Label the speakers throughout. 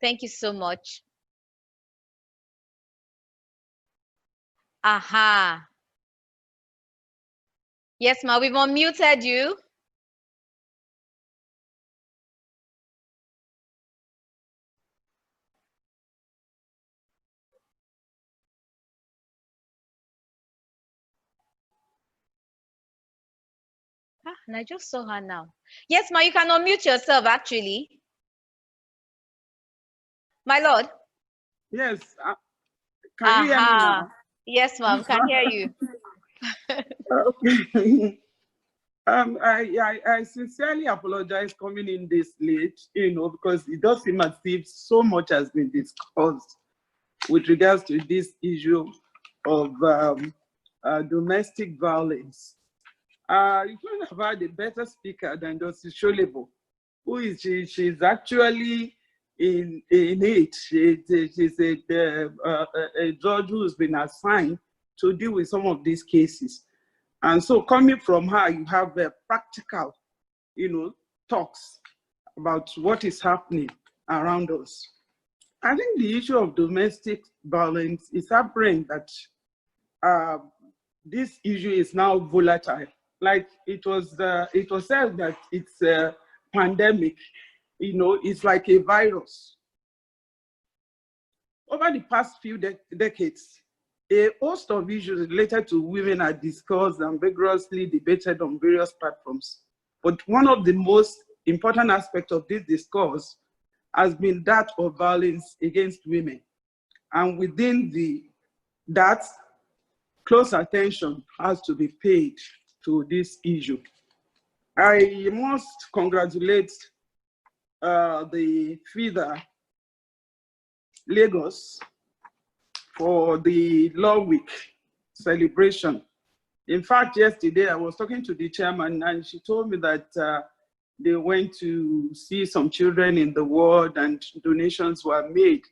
Speaker 1: Thank you so much. Aha. Yes, ma, we've unmuted you. Ah, and I just saw her now. Yes, ma, you can unmute yourself, actually. My lord.
Speaker 2: Yes. Can you hear me
Speaker 1: Aha.
Speaker 2: now?
Speaker 1: Yes, ma'am, can hear you.
Speaker 2: Okay. I sincerely apologize coming in this late, because it does seem as if so much has been discussed with regards to this issue of domestic violence. You couldn't have had a better speaker than Justice Sholebo, who is she's actually in it. She's a judge who's been assigned to deal with some of these cases. And so coming from her, you have practical, talks about what is happening around us. I think the issue of domestic violence is apparent that this issue is now volatile. Like it was said that it's a pandemic, it's like a virus. Over the past few decades, a host of issues related to women are discussed and vigorously debated on various platforms. But one of the most important aspects of this discourse has been that of violence against women. And within that, close attention has to be paid to this issue. I must congratulate the FIDA Lagos for the Law Week celebration. In fact, yesterday I was talking to the chairman and she told me that they went to see some children in the ward and donations were made.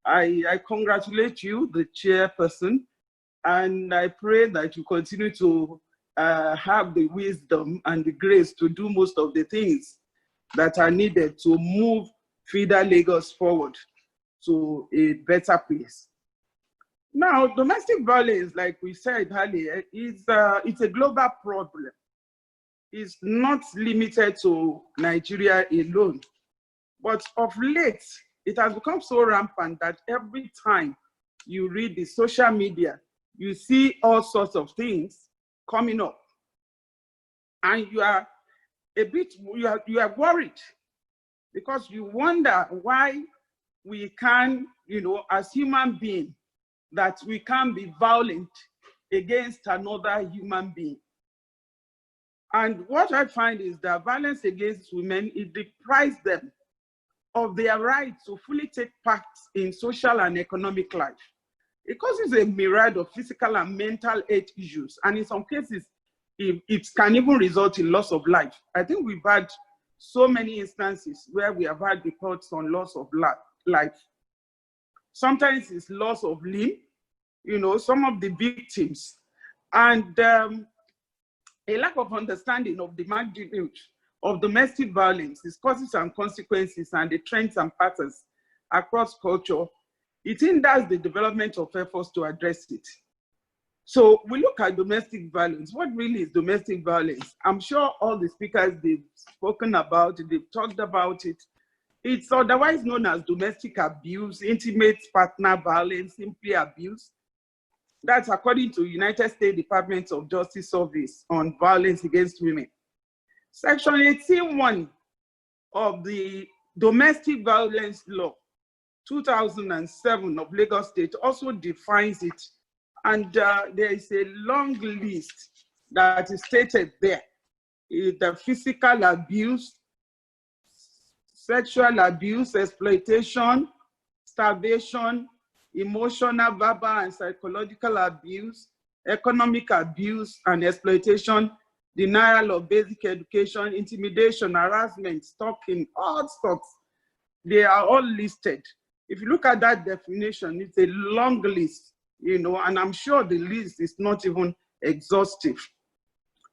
Speaker 2: I congratulate you, the chairperson, and I pray that you continue to have the wisdom and the grace to do most of the things that are needed to move FIDA Lagos forward to a better place. Now, domestic violence, like we said earlier, it's a global problem. It's not limited to Nigeria alone. But of late, it has become so rampant that every time you read the social media, you see all sorts of things coming up. And you are worried because you wonder why we can, as human beings, that we can be violent against another human being. And what I find is that violence against women, it deprives them of their right to fully take part in social and economic life. It causes a myriad of physical and mental health issues. And in some cases, it can even result in loss of life. I think we've had so many instances where we have had reports on loss of life. Sometimes it's loss of limb, some of the victims, and a lack of understanding of the magnitude of domestic violence, its causes and consequences, and the trends and patterns across culture. It hinders the development of efforts to address it. So we look at domestic violence. What really is domestic violence? I'm sure all the speakers, they've spoken about it, they've talked about it. It's otherwise known as domestic abuse, intimate partner violence, simply abuse. That's according to United States Department of Justice Service on Violence Against Women. Section 18.1 of the Domestic Violence Law 2007 of Lagos State also defines it. And there is a long list that is stated there. The physical abuse, sexual abuse, exploitation, starvation, emotional, verbal, and psychological abuse, economic abuse and exploitation, denial of basic education, intimidation, harassment, stalking, all sorts. They are all listed. If you look at that definition, it's a long list, and I'm sure the list is not even exhaustive.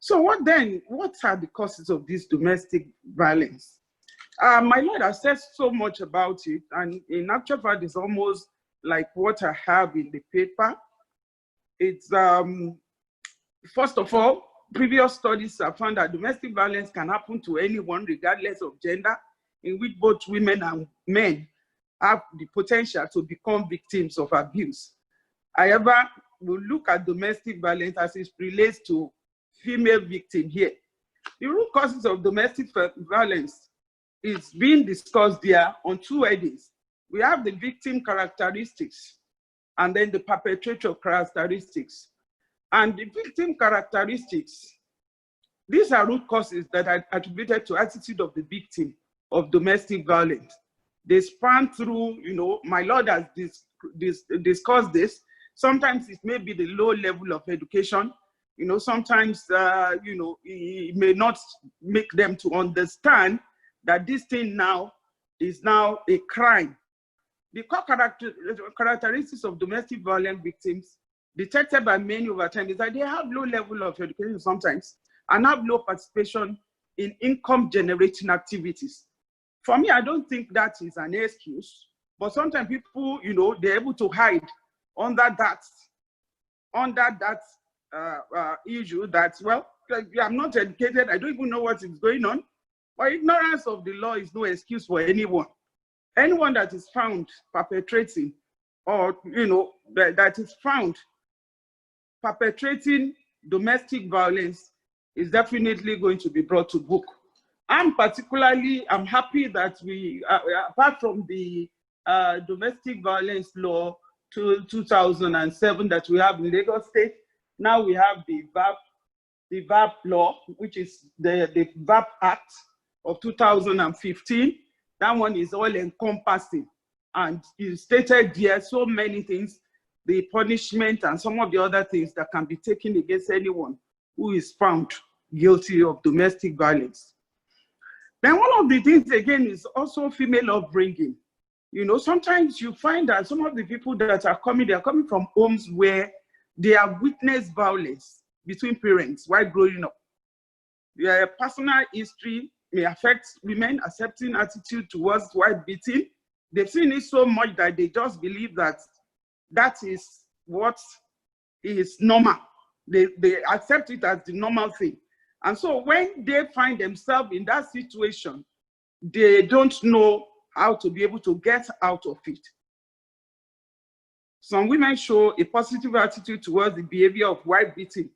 Speaker 2: So what are the causes of this domestic violence? My Lord has said so much about it, and in actual fact, it's almost like what I have in the paper. It's first of all, previous studies have found that domestic violence can happen to anyone, regardless of gender, in which both women and men have the potential to become victims of abuse. However, we'll look at domestic violence as it relates to female victim here. The root causes of domestic violence is being discussed there on two headings. We have the victim characteristics and then the perpetrator characteristics. And the victim characteristics, these are root causes that are attributed to attitude of the victim of domestic violence. They span through, my Lord has discussed this. Sometimes it may be the low level of education. Sometimes, it may not make them to understand that this thing now is now a crime. The core characteristics of domestic violence victims detected by many over time is that they have low level of education sometimes and have low participation in income generating activities. For me, I don't think that is an excuse, but sometimes people, they're able to hide under that issue that, well, I'm not educated, I don't even know what is going on. But ignorance of the law is no excuse for anyone. Anyone that is found perpetrating or, that is found perpetrating domestic violence is definitely going to be brought to book. I'm happy that we, apart from the domestic violence law 2007 that we have in Lagos State, now we have the VAP law, which is the VAP Act of 2015. That one is all encompassing and is stated there so many things, the punishment and some of the other things that can be taken against anyone who is found guilty of domestic violence. Then one of the things again is also female upbringing. Sometimes you find that some of the people that are coming, they are coming from homes where they have witnessed violence between parents while growing up. Their personal history may affect women accepting attitude towards wife beating. They've seen it so much that they just believe that that is what is normal. They accept it as the normal thing. And so when they find themselves in that situation, they don't know how to be able to get out of it. Some women show a positive attitude towards the behavior of wife beating.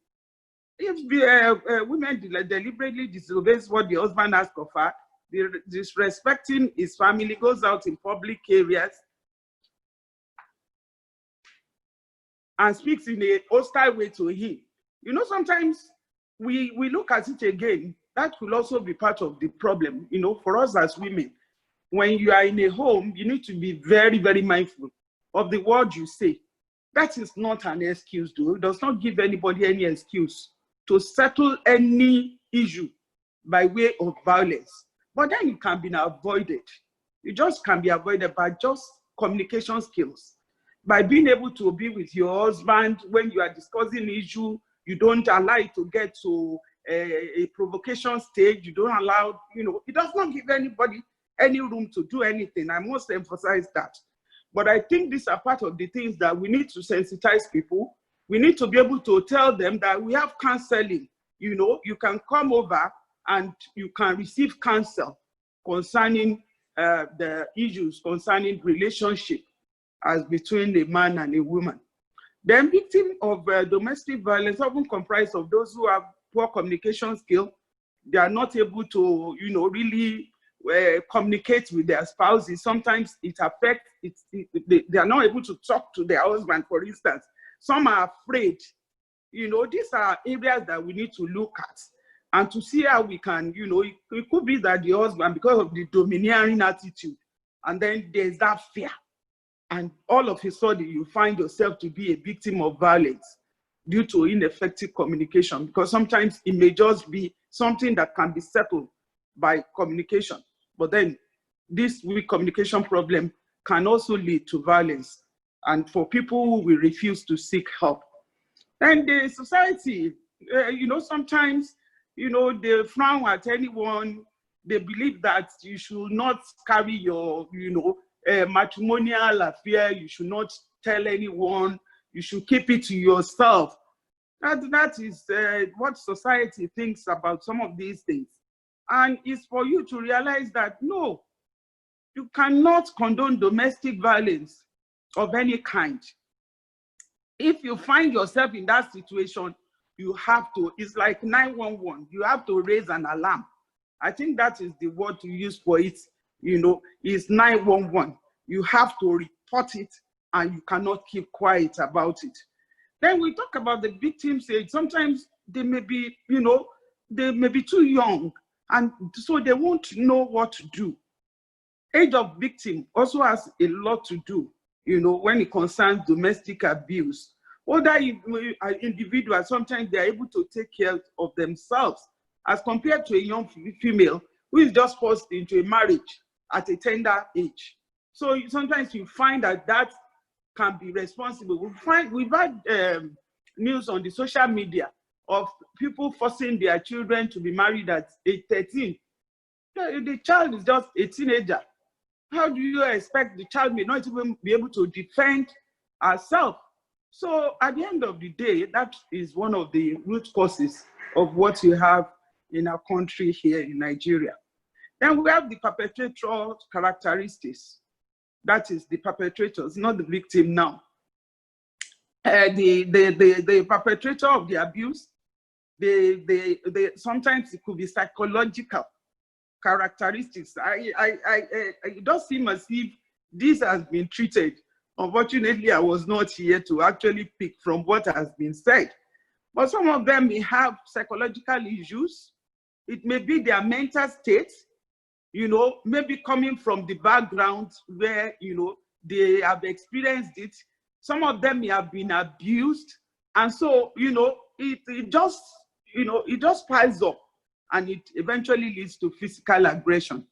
Speaker 2: If women deliberately disobeys what the husband asks of her, disrespecting his family, goes out in public areas and speaks in a hostile way to him. Sometimes we look at it again, that could also be part of the problem, for us as women. When you are in a home, you need to be very, very mindful of the word you say. That is not an excuse, though. It does not give anybody any excuse to settle any issue by way of violence. But then it can be avoided. It just can be avoided by just communication skills. By being able to be with your husband when you are discussing an issue, you don't allow it to get to a provocation stage. You don't allow, it does not give anybody any room to do anything. I must emphasize that. But I think these are part of the things that we need to sensitize people. We need to be able to tell them that we have counseling. You can come over and you can receive counsel concerning the issues concerning relationship as between a man and a woman. Then victims of domestic violence often comprise of those who have poor communication skill. They are not able to, really communicate with their spouses. Sometimes it affects, they are not able to talk to their husband, for instance. Some are afraid. These are areas that we need to look at and to see how we can, it could be that the husband, because of the domineering attitude, and then there's that fear. And all of a sudden, you find yourself to be a victim of violence due to ineffective communication, because sometimes it may just be something that can be settled by communication. But then this weak communication problem can also lead to violence, and for people who will refuse to seek help. And the society, sometimes, they frown at anyone they believe that you should not carry your, matrimonial affair. You should not tell anyone. You should keep it to yourself. That is what society thinks about some of these things. And it's for you to realize that, no, you cannot condone domestic violence of any kind. If you find yourself in that situation, you have to, it's like 911, you have to raise an alarm. I think that is the word to use for it, is 911. You have to report it and you cannot keep quiet about it. Then we talk about the victim's age. Sometimes they may be, they may be too young, and so they won't know what to do. Age of victim also has a lot to do, when it concerns domestic abuse. Older individuals, sometimes they are able to take care of themselves as compared to a young female who is just forced into a marriage at a tender age. So sometimes you find that can be responsible. We've had news on the social media of people forcing their children to be married at age 13. The child is just a teenager. How do you expect the child may not even be able to defend herself? So at the end of the day, that is one of the root causes of what you have in our country here in Nigeria. Then we have the perpetrator characteristics. That is the perpetrators, not the victim now. The perpetrator of the abuse, sometimes it could be psychological characteristics. It does seem as if this has been treated. Unfortunately, I was not here to actually pick from what has been said. But some of them may have psychological issues. It may be their mental state, maybe coming from the background where, they have experienced it. Some of them may have been abused. And so, it just piles up and it eventually leads to physical aggression.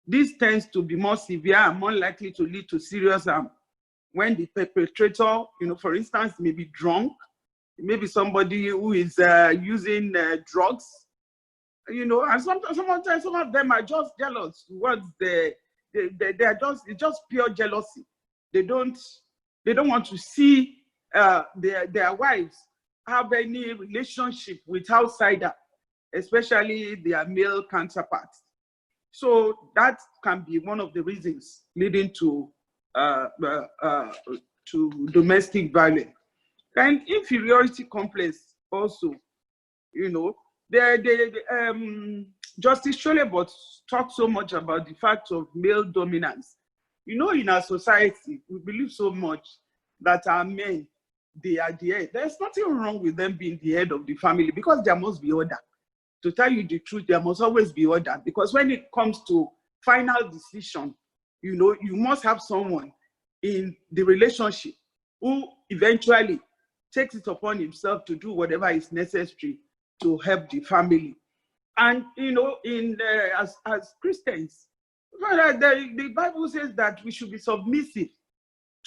Speaker 2: This tends to be more severe and more likely to lead to serious harm when the perpetrator, for instance, may be drunk, maybe somebody who is using drugs, and sometimes some of them are just jealous towards they are just pure jealousy. They don't want to see their wives have any relationship with outsider, especially their male counterparts. So that can be one of the reasons leading to domestic violence. And inferiority complex also, Justice Sholebot talked so much about the fact of male dominance. In our society, we believe so much that our men, they are the head. There's nothing wrong with them being the head of the family because there must be order. To tell you the truth, there must always be order because when it comes to final decision, you must have someone in the relationship who eventually takes it upon himself to do whatever is necessary to help the family. And as Christians, the Bible says that we should be submissive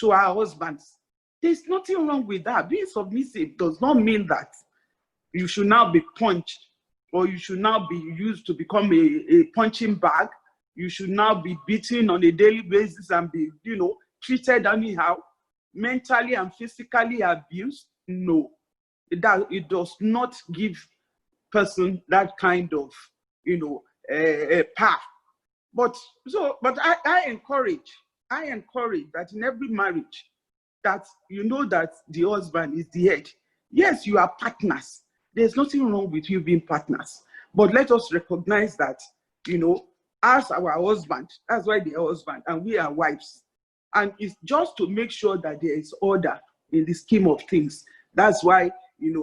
Speaker 2: to our husbands. There's nothing wrong with that. Being submissive does not mean that you should now be punched or you should now be used to become a punching bag. You should now be beaten on a daily basis and be, treated anyhow, mentally and physically abused. No, it does not give person that kind of, path. But I encourage that in every marriage, that that the husband is the head. Yes, you are partners. There's nothing wrong with you being partners. But let us recognize that, as our husband, that's why they are husband, and we are wives. And it's just to make sure that there is order in the scheme of things. That's why, we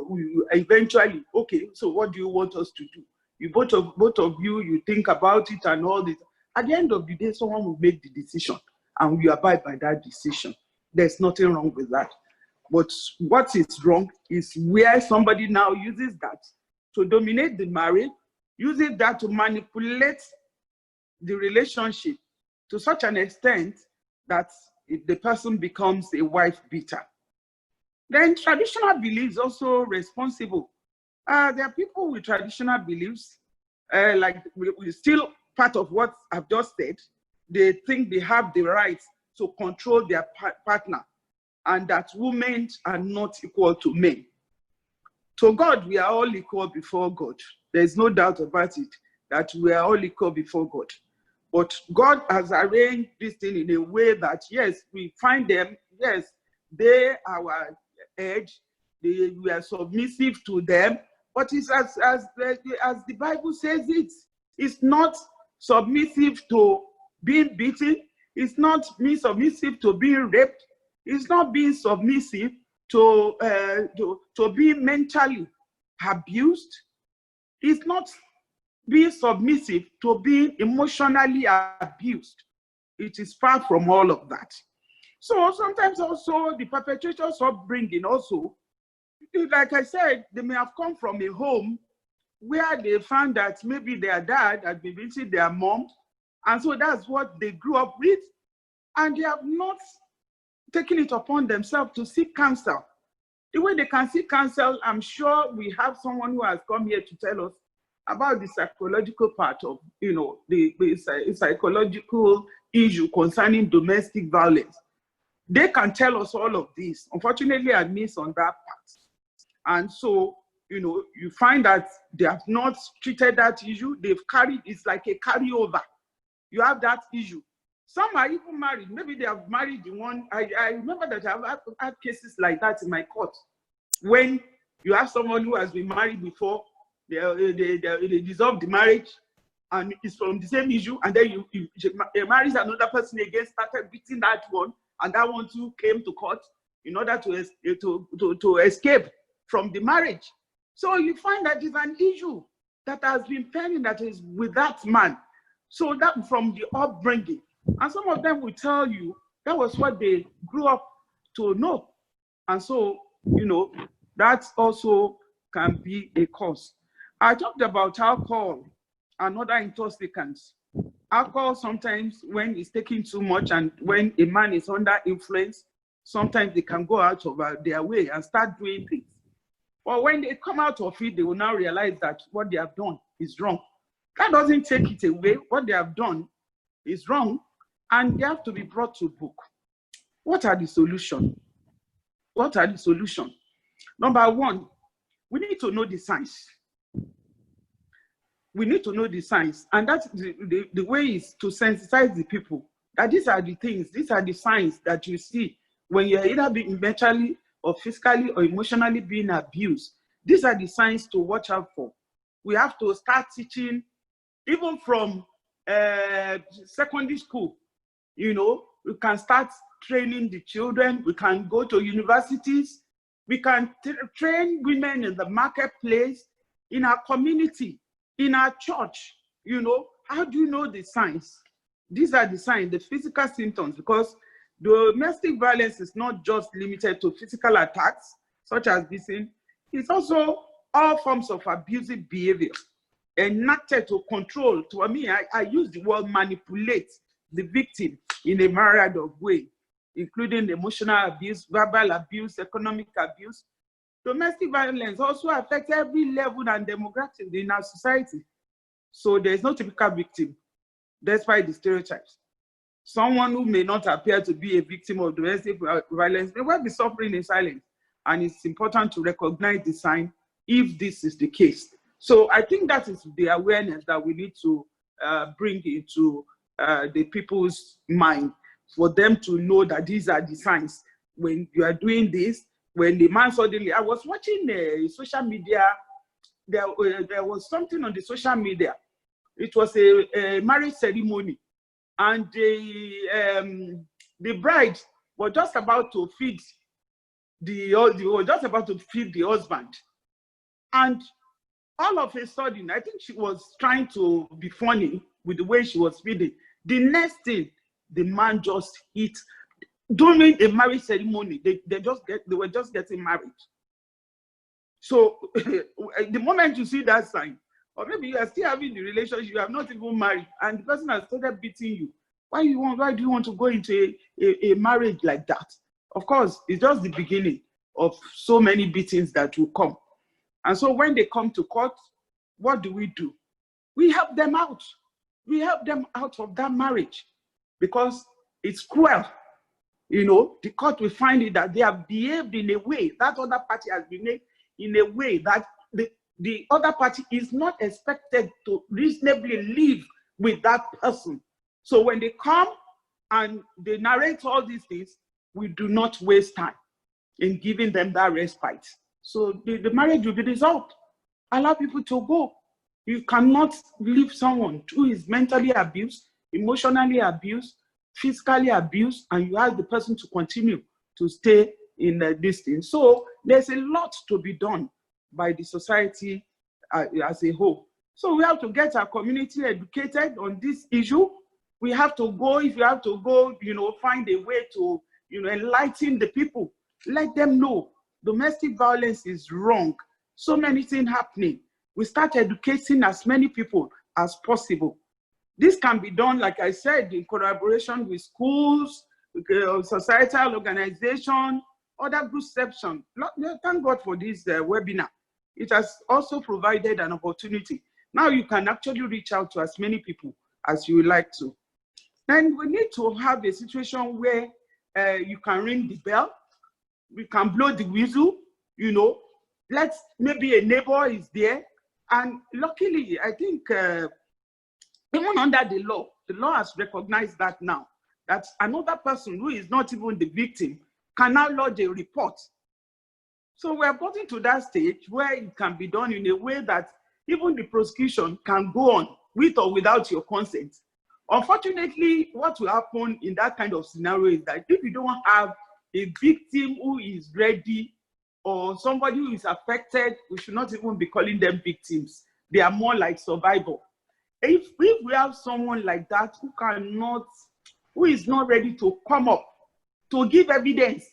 Speaker 2: eventually, okay, so what do you want us to do? You both of you, you think about it and all this. At the end of the day, someone will make the decision and we abide by that decision. There's nothing wrong with that. But what is wrong is where somebody now uses that to dominate the marriage, uses that to manipulate the relationship to such an extent that if the person becomes a wife beater. Then traditional beliefs also responsible. There are people with traditional beliefs, like we still part of what I've just said. They think they have the right to control their partner, and that women are not equal to men. To God, we are all equal before God. There's no doubt about it, that we are all equal before God. But God has arranged this thing in a way that, yes, we find them, yes, they are our edge, we are submissive to them, but it's as the Bible says it's not submissive to being beaten, it's not being submissive to being raped, it's not being submissive to being mentally abused, it's not being submissive to being emotionally abused. It is far from all of that. So sometimes also the perpetrators' upbringing also, like I said, they may have come from a home where they found that maybe their dad had been beating their mom, and so that's what they grew up with, and they have not taken it upon themselves to seek counsel. The way they can seek counsel, I'm sure we have someone who has come here to tell us about the psychological part of, the psychological issue concerning domestic violence. They can tell us all of this. Unfortunately, I miss on that part. And so, you find that they have not treated that issue. They've carried, it's like a carryover. You have that issue. Some are even married. Maybe they have married the one. I remember that I've had cases like that in my court. When you have someone who has been married before, they dissolve the marriage, and it's from the same issue, and then you marries another person again, started beating that one, and that one too came to court in order to escape from the marriage. So you find that it's an issue that has been pending, that is with that man. So that from the upbringing, and some of them will tell you that was what they grew up to know. And so, that also can be a cause. I talked about alcohol and other intoxicants. Alcohol sometimes, when it's taken too much and when a man is under influence, sometimes they can go out of their way and start doing things. But when they come out of it, they will now realize that what they have done is wrong. That doesn't take it away. What they have done is wrong, and they have to be brought to book. What are the solutions? What are the solutions? Number one, we need to know the signs. We need to know the signs, and that's the way is to sensitize the people that these are the things, these are the signs that you see when you're either being mentally or physically or emotionally being abused. These are the signs to watch out for. We have to start teaching, even from secondary school. We can start training the children. We can go to universities. We can train women in the marketplace, in our community, in our church. How do you know the signs? These are the signs, the physical symptoms, because domestic violence is not just limited to physical attacks, such as beating. It's also all forms of abusive behavior enacted to control. I use the word manipulate the victim in a myriad of ways, including emotional abuse, verbal abuse, economic abuse. Domestic violence also affects every level and demographic in our society. So there's no typical victim, despite the stereotypes. Someone who may not appear to be a victim of domestic violence may well be suffering in silence. And it's important to recognize the sign if this is the case. So I think that is the awareness that we need to bring into the people's mind, for them to know that these are the signs. When you are doing this, when the man suddenly, I was watching social media, there was something on the social media. It was a marriage ceremony, and the bride was just about to feed the husband, and all of a sudden, I think she was trying to be funny with the way she was feeding. The next thing, the man just hit. During a marriage ceremony, they were just getting married. So the moment you see that sign, or maybe you are still having the relationship, you have not even married, and the person has started beating you, why do you want to go into a marriage like that? Of course, it's just the beginning of so many beatings that will come. And so when they come to court, what do? We help them out. we help them out of that marriage because it's cruel. You know, the court will find it that they have behaved in a way, that other party has behaved in a way that the other party is not expected to reasonably live with that person. So when they come and they narrate all these things, we do not waste time in giving them that respite. So the marriage will be resolved. Allow people to go. You cannot leave someone who is mentally abused, emotionally abused, physically abused, and you ask the person to continue to stay in this thing. So there's a lot to be done by the society as a whole. So we have to get our community educated on this issue. We have to go, if you have to go, you know, find a way to, you know, enlighten the people. Let them know domestic violence is wrong. So many things happening. We start educating as many people as possible. This can be done, like I said, in collaboration with schools, societal organization, other group section. Thank God for this webinar. It has also provided an opportunity. Now you can actually reach out to as many people as you would like to. Then we need to have a situation where you can ring the bell, we can blow the whistle, you know, maybe a neighbor is there. And luckily, I think even under the law has recognized that now, that another person who is not even the victim can now lodge a report. So we're getting to that stage where it can be done in a way that even the prosecution can go on with or without your consent. Unfortunately, what will happen in that kind of scenario is that if you don't have a victim who is ready or somebody who is affected, we should not even be calling them victims. They are more like survivors. If we have someone like that who is not ready to come up to give evidence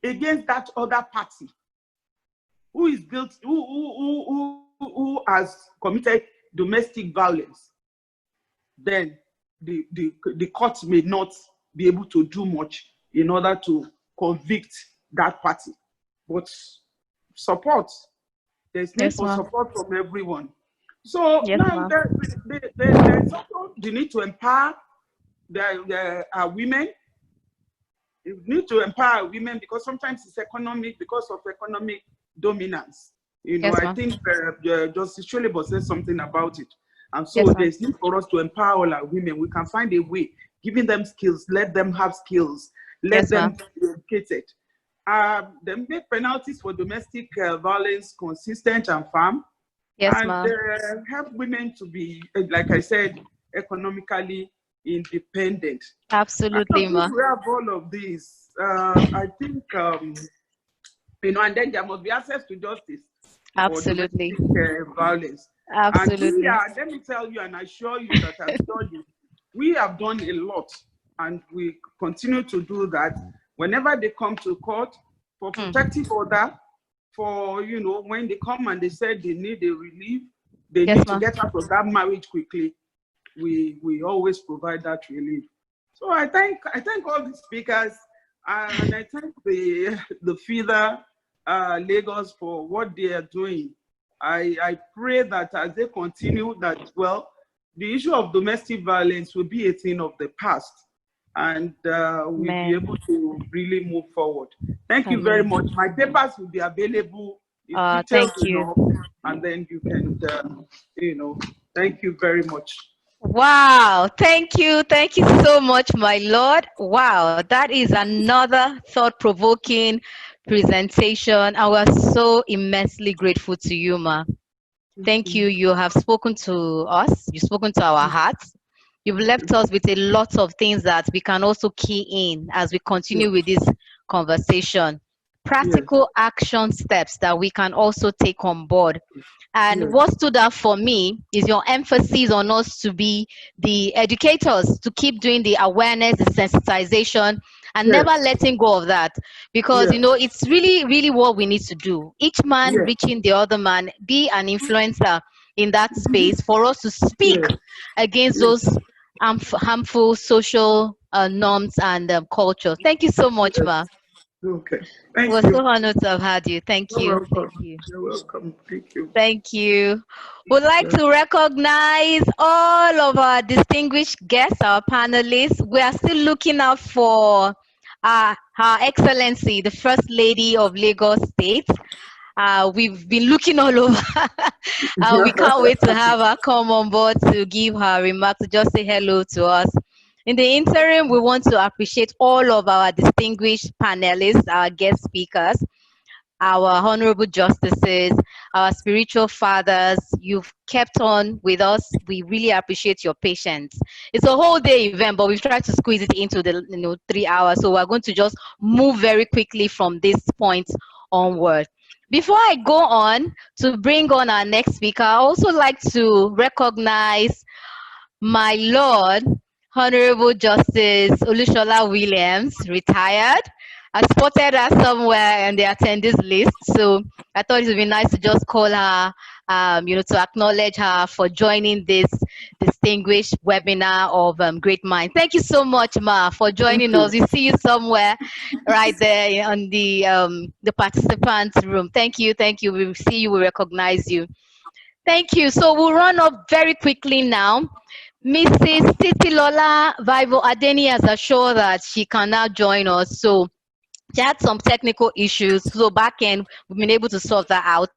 Speaker 2: against that other party, who is guilty, who has committed domestic violence, then the court may not be able to do much in order to convict that party. But support, there's need for support from everyone. So now there's also the need to empower our women. You need to empower women because sometimes it's economic, because of economic dominance. You know, I think Justice Cholebo said something about it. And so there's need for us to empower all our women. We can find a way, giving them skills, let them have skills, let them be educated. Then make penalties for domestic violence consistent and firm. And help women to be, like I said, economically independent.
Speaker 1: Absolutely, ma.
Speaker 2: We have all of these. I think, you know, and then there must be access to justice.
Speaker 1: Absolutely.
Speaker 2: For domestic violence.
Speaker 1: Absolutely.
Speaker 2: And let me tell you and assure you that I've told you, we have done a lot and we continue to do that. Whenever they come to court for protective order, for, you know, when they come and they said they need a relief, they need to get out of that marriage quickly, we always provide that relief. So I thank all the speakers and I thank the FIDA Lagos for what they are doing. I pray that as they continue that, well, the issue of domestic violence will be a thing of the past and we'll be able to really move forward. Thank you very much. My papers will be available.
Speaker 1: Thank you.
Speaker 2: And then you can, you know, thank you very much.
Speaker 1: Wow, thank you so much, my lord. Wow, that is another thought-provoking presentation. I was so immensely grateful to you, ma. Thank you. You have spoken to us. You've spoken to our hearts. You've left us with a lot of things that we can also key in as we continue with this conversation. Practical action steps that we can also take on board. And what stood out for me is your emphasis on us to be the educators, to keep doing the awareness, the sensitization, and never letting go of that. Because, you know, it's really, really what we need to do. Each man reaching the other man, be an influencer in that space for us to speak against those harmful social norms and culture. Thank you so much, ma.
Speaker 2: Okay.
Speaker 1: We're
Speaker 2: Thank you.
Speaker 1: so honored to have had you. Thank
Speaker 2: You're
Speaker 1: you. Thank
Speaker 2: welcome.
Speaker 1: you.
Speaker 2: You're welcome. Thank you.
Speaker 1: Thank you. We'd like
Speaker 2: Yeah.
Speaker 1: to recognize all of our distinguished guests, our panelists. We are still looking out for Her Excellency, the First Lady of Lagos State. We've been looking all over. We can't wait to have her come on board to give her remarks, to just say hello to us. In the interim, we want to appreciate all of our distinguished panelists, our guest speakers, our honorable justices, our spiritual fathers. You've kept on with us. We really appreciate your patience. It's a whole day event, but we've tried to squeeze it into the 3 hours. So we're going to just move very quickly from this point onward. Before I go on to bring on our next speaker, I also like to recognize my Lord, Honorable Justice Olushola Williams, retired. I spotted her somewhere on the attendees list, so I thought it would be nice to just call her, to acknowledge her for joining this distinguished webinar of Great Minds. Thank you so much, Ma, for
Speaker 2: Thank
Speaker 1: joining us.
Speaker 2: you.
Speaker 1: We see you somewhere right there on the participants room. Thank you. We see you, we recognize you. Thank you. So we'll run up very quickly now. Mrs. Titilola Vivo Adeni has assured that she can now join us. So she had some technical issues. So back end, we've been able to solve that out.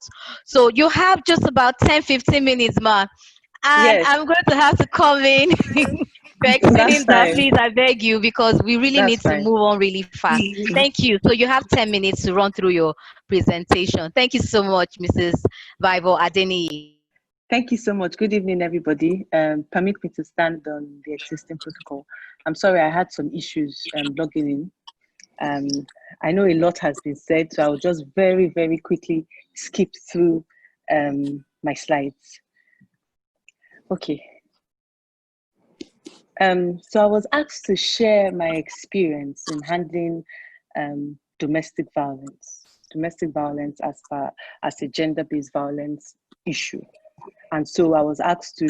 Speaker 1: So you have just about 10-15 minutes, Ma. And
Speaker 3: Yes,
Speaker 1: I'm going to have to come in
Speaker 3: that's
Speaker 1: exceeding that,
Speaker 3: fine.
Speaker 1: please, I beg you, because we really
Speaker 3: That's
Speaker 1: need to
Speaker 3: fine.
Speaker 1: move on really fast. Thank you. So you have 10 minutes to run through your presentation. Thank you so much, Mrs. Vivo Adeni.
Speaker 3: Thank you so much. Good evening, everybody. Permit me to stand on the existing protocol. I'm sorry, I had some issues logging in. I know a lot has been said, so I'll just very, very quickly skip through my slides. Okay. So I was asked to share my experience in handling domestic violence as a gender-based violence issue. And so I was asked to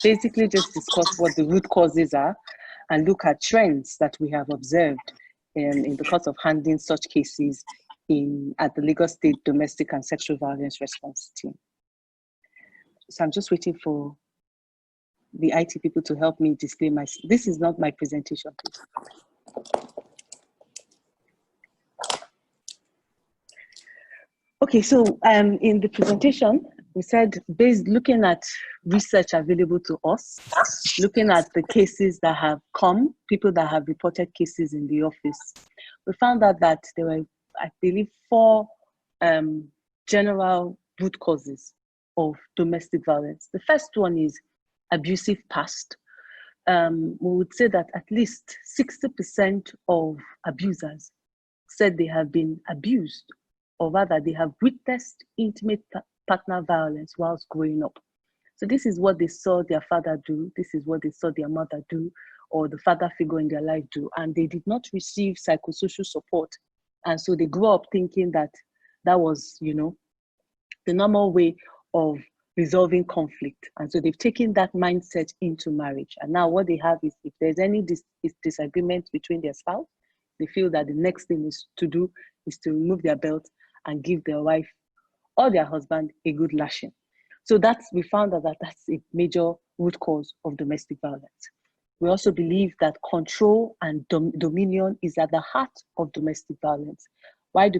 Speaker 3: basically just discuss what the root causes are and look at trends that we have observed in the course of handling such cases at the Lagos State Domestic and Sexual Violence Response Team. So I'm just waiting for the IT people to help me display this is not my presentation, please. Okay, so in the presentation, we said, looking at research available to us, looking at the cases that have come, people that have reported cases in the office, we found out that there were, I believe, 4 general root causes of domestic violence. The first one is abusive past. We would say that at least 60% of abusers said they have been abused, or rather they have witnessed intimate partner violence whilst growing up. So this is what they saw their father do, this is what they saw their mother do, or the father figure in their life do, and they did not receive psychosocial support. And so they grew up thinking that that was, the normal way of resolving conflict. And so they've taken that mindset into marriage. And now what they have is, if there's any disagreement between their spouse, they feel that the next thing is to do is to remove their belt and give their wife or their husband a good lashing. So we found out that that's a major root cause of domestic violence. We also believe that control and dominion is at the heart of domestic violence. Why do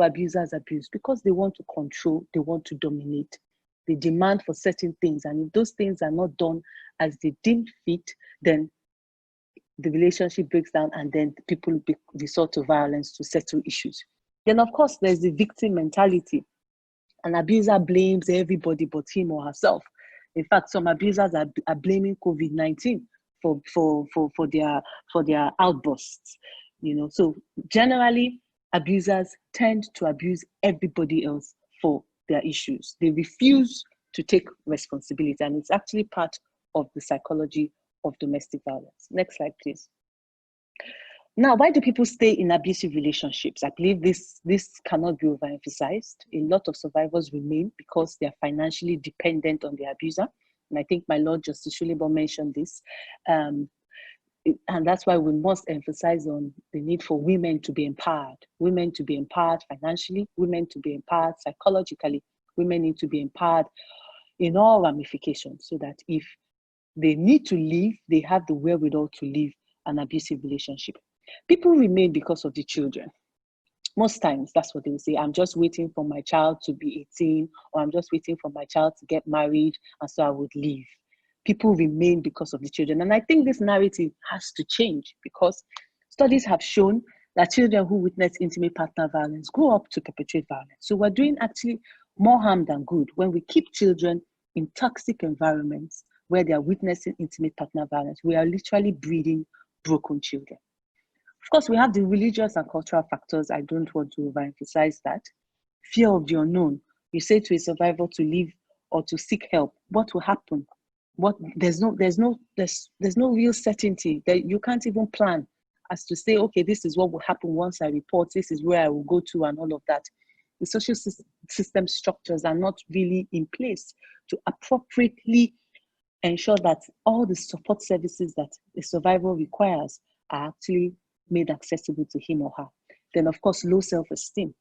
Speaker 3: abusers abuse? Because they want to control, they want to dominate. They demand for certain things, and if those things are not done as they deem fit, then the relationship breaks down, and then people resort to violence to settle issues. Then, of course, there's the victim mentality. An abuser blames everybody but him or herself. In fact, some abusers are blaming COVID-19 for their outbursts. So generally, abusers tend to abuse everybody else for their issues. They refuse to take responsibility, and it's actually part of the psychology of domestic violence. Next slide, please. Now, why do people stay in abusive relationships? I believe this cannot be overemphasized. A lot of survivors remain because they are financially dependent on their abuser. And I think my Lord Justice Shulebo mentioned this. And that's why we must emphasize on the need for women to be empowered financially, women to be empowered psychologically, women need to be empowered in all ramifications, so that if they need to leave, they have the wherewithal to leave an abusive relationship. People remain because of the children. Most times, that's what they will say. I'm just waiting for my child to be 18, or I'm just waiting for my child to get married, and so I would leave. People remain because of the children. And I think this narrative has to change, because studies have shown that children who witness intimate partner violence grow up to perpetrate violence. So we're doing actually more harm than good when we keep children in toxic environments where they are witnessing intimate partner violence. We are literally breeding broken children. Of course, we have the religious and cultural factors. I don't want to overemphasize that. Fear of the unknown. You say to a survivor to leave or to seek help. What will happen? There's no real certainty. That you can't even plan as to say, okay, this is what will happen once I report. This is where I will go to, and all of that. The social system structures are not really in place to appropriately ensure that all the support services that the survivor requires are actually made accessible to him or her. Then, of course, low self-esteem.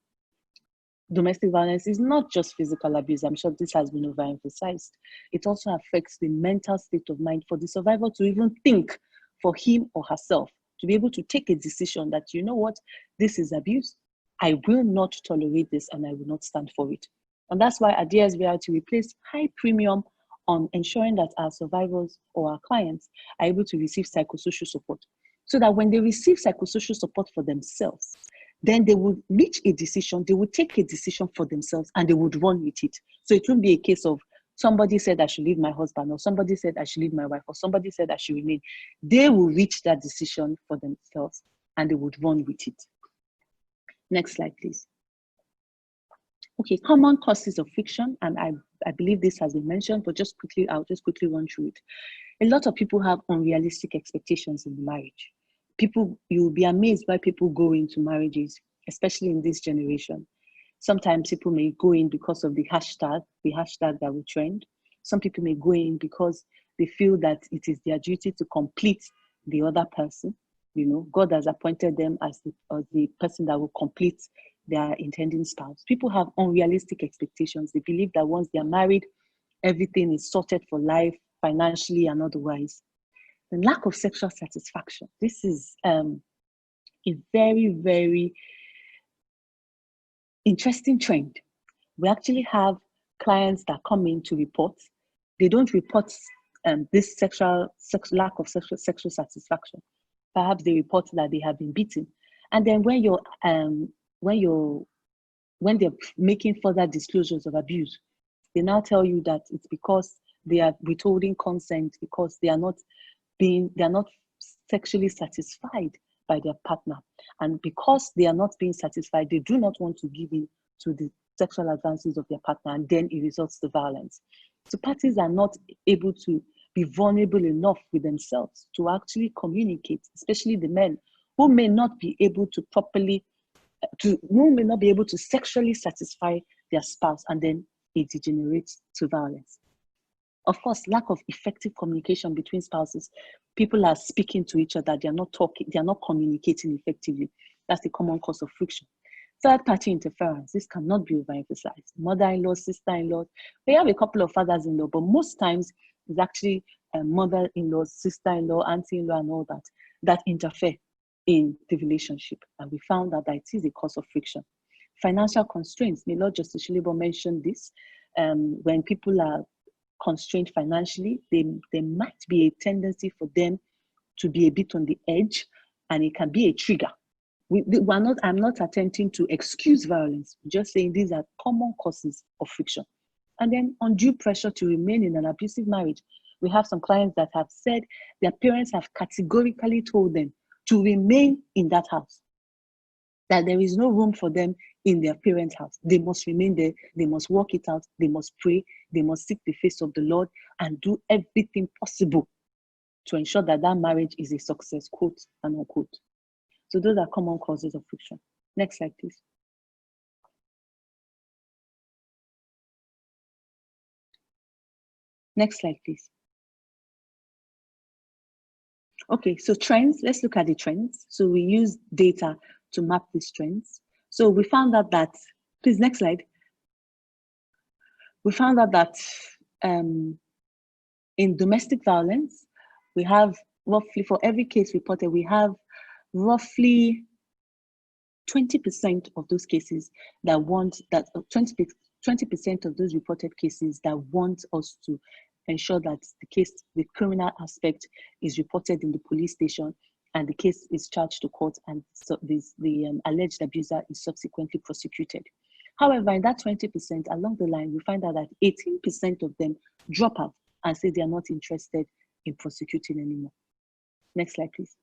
Speaker 3: Domestic violence is not just physical abuse. I'm sure this has been overemphasized. It also affects the mental state of mind for the survivor to even think for him or herself, to be able to take a decision that, you know what, this is abuse. I will not tolerate this, and I will not stand for it. And that's why at DSVR we place high premium on ensuring that our survivors or our clients are able to receive psychosocial support, so that when they receive psychosocial support for themselves, then they would reach a decision, they would take a decision for themselves, and they would run with it. So it won't be a case of somebody said I should leave my husband, or somebody said I should leave my wife, or somebody said I should remain. They will reach that decision for themselves, and they would run with it. Next slide, please. Okay, common causes of friction, and I believe this has been mentioned, but I'll just quickly run through it. A lot of people have unrealistic expectations in marriage. You'll be amazed why people go into marriages, especially in this generation. Sometimes people may go in because of the hashtag that will trend. Some people may go in because they feel that it is their duty to complete the other person. You know, God has appointed them as the person that will complete their intending spouse. People have unrealistic expectations. They believe that once they are married, everything is sorted for life, financially and otherwise. The lack of sexual satisfaction. This is a very, very interesting trend. We actually have clients that come in to report. They don't report this lack of sexual satisfaction. Perhaps they report that they have been beaten. And then when they're making further disclosures of abuse, they now tell you that it's because they are withholding consent, because they are not sexually satisfied by their partner. And because they are not being satisfied, they do not want to give in to the sexual advances of their partner, and then it results to violence. So parties are not able to be vulnerable enough with themselves to actually communicate, especially the men who may not be able to sexually satisfy their spouse, and then it degenerates to violence. Of course, lack of effective communication between spouses. People are speaking to each other, they're not talking, they're not communicating effectively. That's the common cause of friction. Third-party interference. This cannot be overemphasized. Mother-in-law, sister-in-law. We have a couple of fathers-in-law, but most times it's actually mother-in-law, sister-in-law, auntie-in-law, and all that interfere in the relationship. And we found out that it is a cause of friction. Financial constraints. My Lord Justice Shilebo mentioned this. When people are constrained financially, there might be a tendency for them to be a bit on the edge, and it can be a trigger. I'm not attempting to excuse violence, just saying these are common causes of friction. And then undue pressure to remain in an abusive marriage. We have some clients that have said their parents have categorically told them to remain in that house, that there is no room for them in their parents' house. They must remain there, they must work it out, they must pray, they must seek the face of the Lord and do everything possible to ensure that that marriage is a success, quote and unquote. So those are common causes of friction. Next slide, please. Next slide, please. Okay, so trends, let's look at the trends. So we use data to map these trends. So we found out that, please, next slide. We found out that in domestic violence, we have roughly, for every case reported, we have roughly 20% of those cases that want that 20% of those reported cases that want us to ensure that the case, the criminal aspect is reported in the police station and the case is charged to court, and so the alleged abuser is subsequently prosecuted. However, in that 20%, along the line, we find out that 18% of them drop out and say they are not interested in prosecuting anymore. Next slide, please.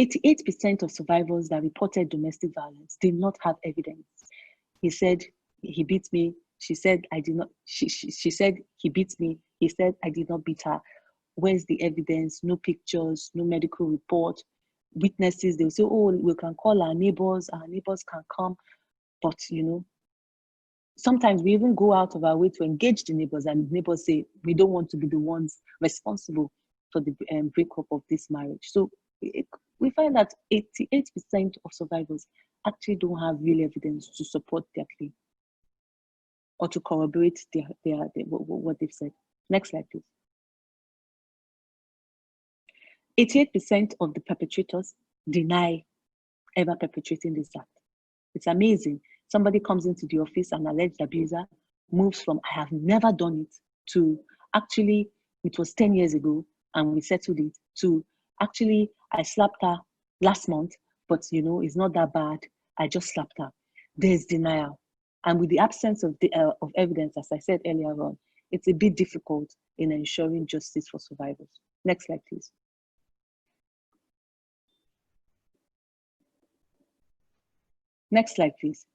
Speaker 3: 88% of survivors that reported domestic violence did not have evidence. He said, he beat me. She said, I did not. She said, he beat me. He said, I did not beat her. Where's the evidence? No pictures, no medical report. Witnesses, they'll say, oh, we can call our neighbors can come. But, you know, sometimes we even go out of our way to engage the neighbors, and neighbors say, we don't want to be the ones responsible for the breakup of this marriage. So we find that 88% of survivors actually don't have real evidence to support their claim or to corroborate what they've said. Next slide, please. 88% of the perpetrators deny ever perpetrating this act. It's amazing. Somebody comes into the office, an alleged abuser, moves from I have never done it to actually it was 10 years ago and we settled it, to actually I slapped her last month, but you know, it's not that bad. I just slapped her. There's denial. And with the absence of evidence, as I said earlier on, it's a bit difficult in ensuring justice for survivors. Next slide, please. Next slide, please.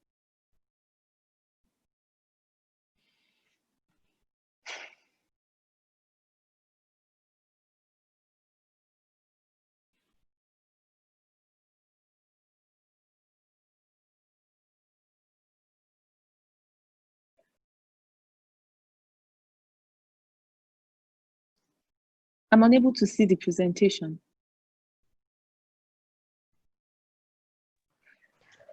Speaker 3: I'm unable to see the presentation.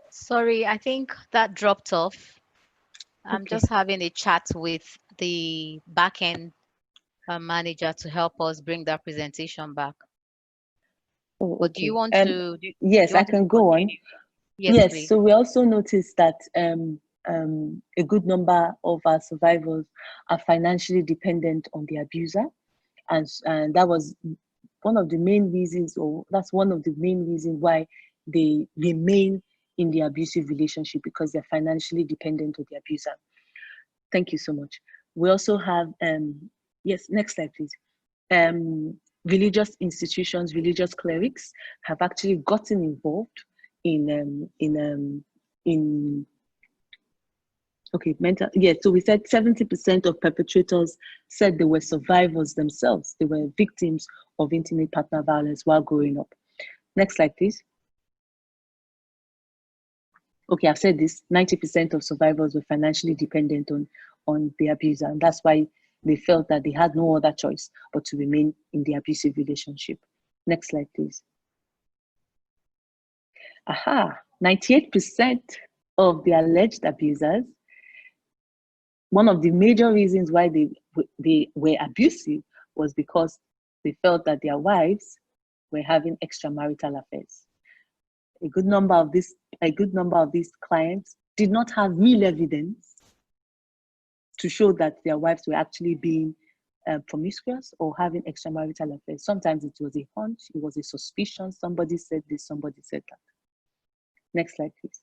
Speaker 1: Sorry, I think that dropped off. I'm
Speaker 3: Okay.
Speaker 1: just having a chat with the backend manager to help us bring that presentation back.
Speaker 3: Oh,
Speaker 1: But do
Speaker 3: okay.
Speaker 1: you want to?
Speaker 3: Yes, I can go on. Yes,
Speaker 1: please.
Speaker 3: so we also noticed that a good number of our survivors are financially dependent on the abuser, and that was one of the main reasons, or that's one of the main reasons why they remain in the abusive relationship, because they're financially dependent on the abuser. Thank you so much. We also have yes, next slide, please. Religious institutions, religious clerics have actually gotten involved in okay, mental, yeah, so we said 70% of perpetrators said they were survivors themselves. They were victims of intimate partner violence while growing up. Next slide, please. Okay, I've said this, 90% of survivors were financially dependent on the abuser, and that's why they felt that they had no other choice but to remain in the abusive relationship. Next slide, please. Aha, 98% of the alleged abusers, one of the major reasons why they were abusive was because they felt that their wives were having extramarital affairs. A good number of these clients did not have real evidence to show that their wives were actually being promiscuous or having extramarital affairs. Sometimes it was a hunch, it was a suspicion, somebody said this, somebody said that. Next slide, please.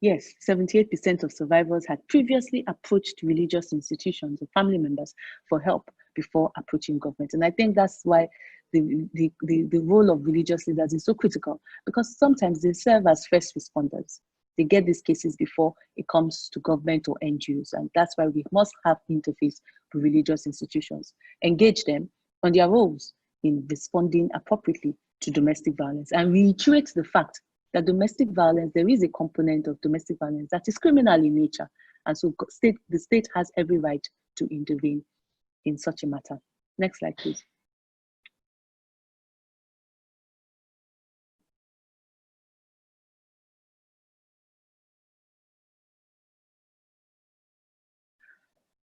Speaker 3: Yes, 78% of survivors had previously approached religious institutions or family members for help before approaching government. And I think that's why the role of religious leaders is so critical, because sometimes they serve as first responders. They get these cases before it comes to government or NGOs. And that's why we must have interface with religious institutions, engage them on their roles in responding appropriately to domestic violence, and reiterate the fact that domestic violence, there is a component of domestic violence that is criminal in nature. And so the state has every right to intervene. in such a matter. Next slide, please.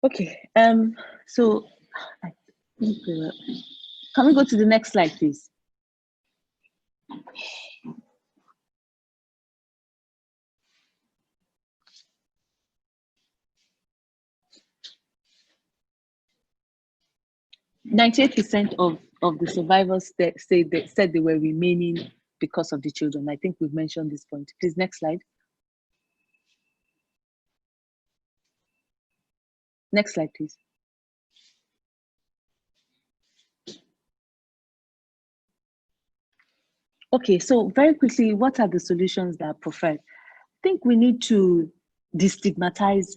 Speaker 3: Okay, so I think, can we go to the next slide, please? %98 of the survivors said they were remaining because of the children. I think we've mentioned this point. Please, next slide. Next slide, please. Okay, so very quickly, what are the solutions that are preferred? I think we need to destigmatize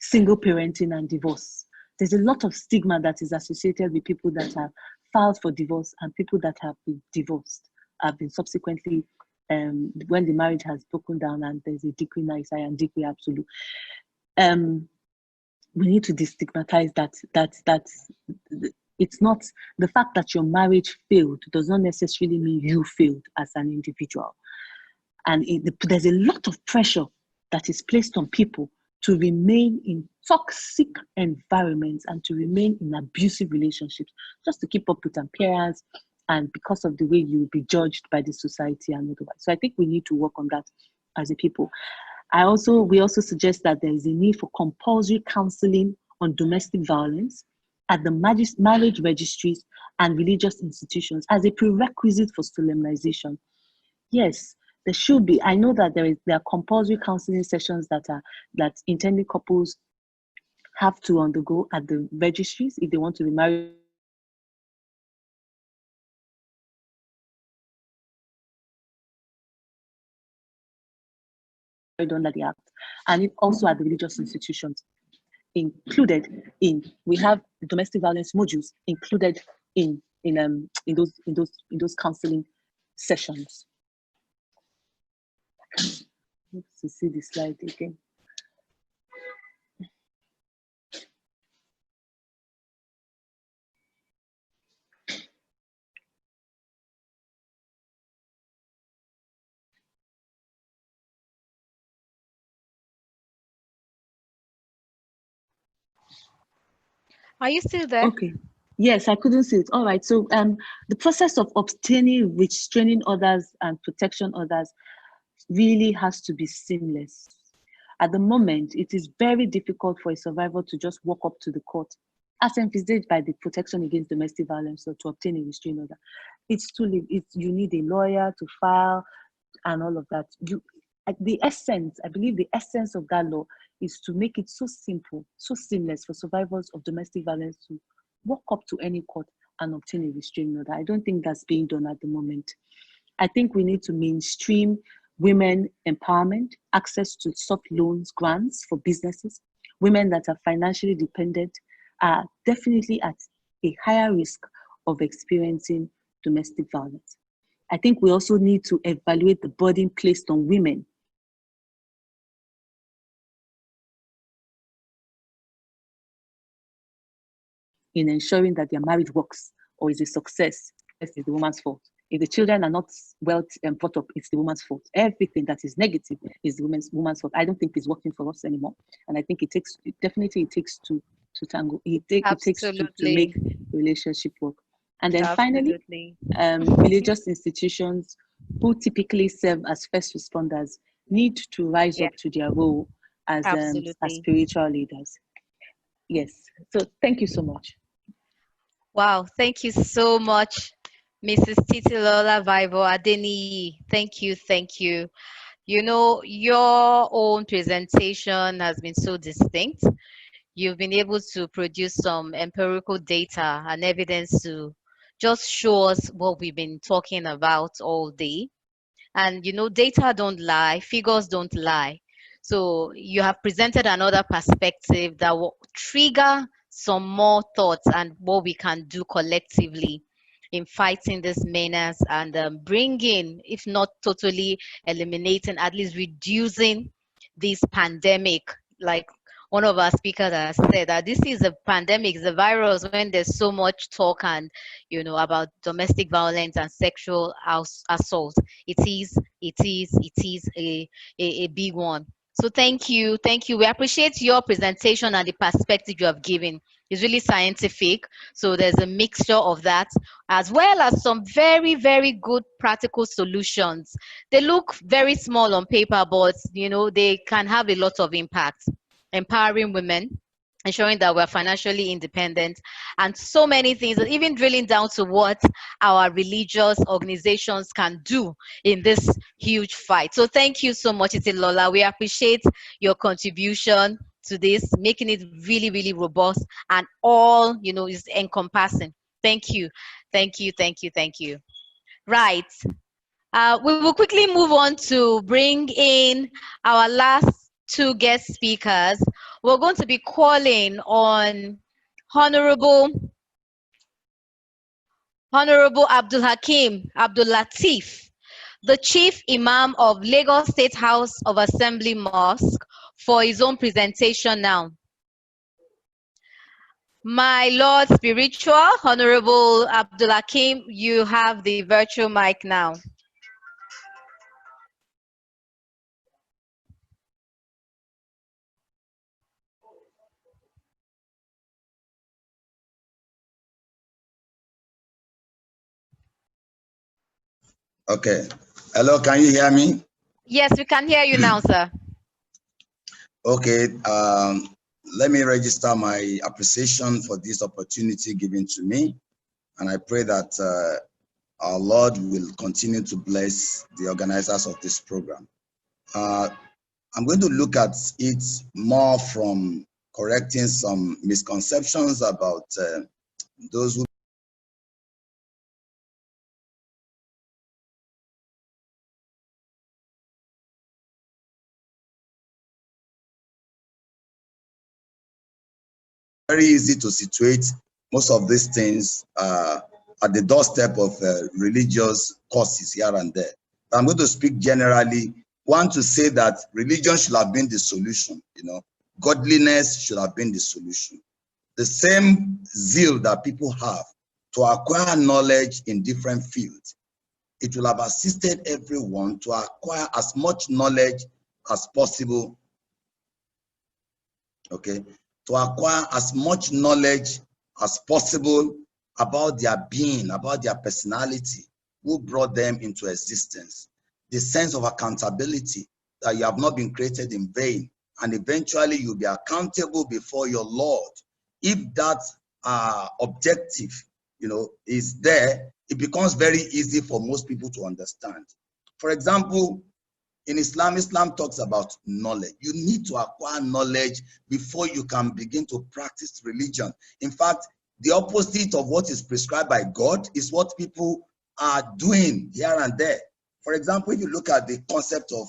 Speaker 3: single parenting and divorce. There's a lot of stigma that is associated with people that have filed for divorce and people that have been divorced, have been subsequently, when the marriage has broken down and there's a decree nisi and decree absolute. We need to destigmatize that it's not, the fact that your marriage failed does not necessarily mean you failed as an individual. And there's a lot of pressure that is placed on people to remain in toxic environments and to remain in abusive relationships just to keep up with appearance and because of the way you will be judged by the society and otherwise. So I think we need to work on that as a people. We also suggest that there is a need for compulsory counseling on domestic violence at the marriage registries and religious institutions as a prerequisite for solemnization. Yes, there should be. I know that there are compulsory counseling sessions that intended couples have to undergo at the registries if they want to be married under the Act, and also at the religious institutions. We have domestic violence modules included in those counseling sessions. To see the slide again.
Speaker 1: Are you still there?
Speaker 3: Okay. Yes, I couldn't see it. All right. So the process of obtaining restraining orders and protection orders really has to be seamless. At the moment, it is very difficult for a survivor to just walk up to the court, as envisaged by the Protection Against Domestic Violence, or to obtain a restraining order. It's too late. You need a lawyer to file and all of that. I believe the essence of that law is to make it so simple, so seamless for survivors of domestic violence to walk up to any court and obtain a restraining order. I don't think that's being done at the moment. I think we need to mainstream women empowerment, access to soft loans, grants for businesses. Women that are financially dependent are definitely at a higher risk of experiencing domestic violence. I think we also need to evaluate the burden placed on women in ensuring that their marriage works or is a success. It's the woman's fault. If the children are not well brought up, it's the woman's fault. Everything that is negative is the woman's fault. I don't think it's working for us anymore. And I think it takes two to tango. It takes to make the relationship work. And then finally, religious institutions who typically serve as first responders need to rise up to their role as spiritual leaders. Yes. So thank you so much.
Speaker 1: Wow, thank you so much, Mrs. Titilola Vibo Adeniyi. Thank you, thank you. You know, your own presentation has been so distinct. You've been able to produce some empirical data and evidence to just show us what we've been talking about all day. And you know, data don't lie, figures don't lie. So you have presented another perspective that will trigger some more thoughts and what we can do collectively in fighting this menace and bringing, if not totally eliminating, at least reducing this pandemic, like one of our speakers has said that this is a pandemic, it's a virus when there's so much talk and about domestic violence and sexual assault. It is a big one. So thank you. We appreciate your presentation and the perspective you have given. It's really scientific. So there's a mixture of that, as well as some very, very good practical solutions. They look very small on paper, but they can have a lot of impact. Empowering women, ensuring that we're financially independent, and so many things, and even drilling down to what our religious organizations can do in this huge fight. So thank you so much, Itilola. We appreciate your contribution to this, making it really, really robust and all, is encompassing. Thank you. Thank you. Thank you. Thank you. Right. We will quickly move on to bring in our last two guest speakers. We're going to be calling on Honorable Abdul Hakim Abdul Latif, the Chief Imam of Lagos State House of Assembly Mosque, for his own presentation now. My Lord Spiritual, Honorable Abdul Hakim, you have the virtual mic now.
Speaker 4: Okay. Hello, can you hear me?
Speaker 1: Yes, we can hear you now, sir.
Speaker 4: Okay. Let me register my appreciation for this opportunity given to me. And I pray that our Lord will continue to bless the organizers of this program. I'm going to look at it more from correcting some misconceptions about those who very easy to situate most of these things at the doorstep of religious causes here and there. But I'm going to speak generally. Want to say that religion should have been the solution, godliness should have been the solution. The same zeal that people have to acquire knowledge in different fields, it will have assisted everyone to acquire as much knowledge as possible, okay? To acquire as much knowledge as possible about their being, about their personality, who brought them into existence. The sense of accountability that you have not been created in vain, and eventually you'll be accountable before your Lord. If that objective, is there, it becomes very easy for most people to understand. For example, in Islam talks about knowledge. You need to acquire knowledge before you can begin to practice religion. In fact, the opposite of what is prescribed by God is what people are doing here and there. For example, if you look at the concept of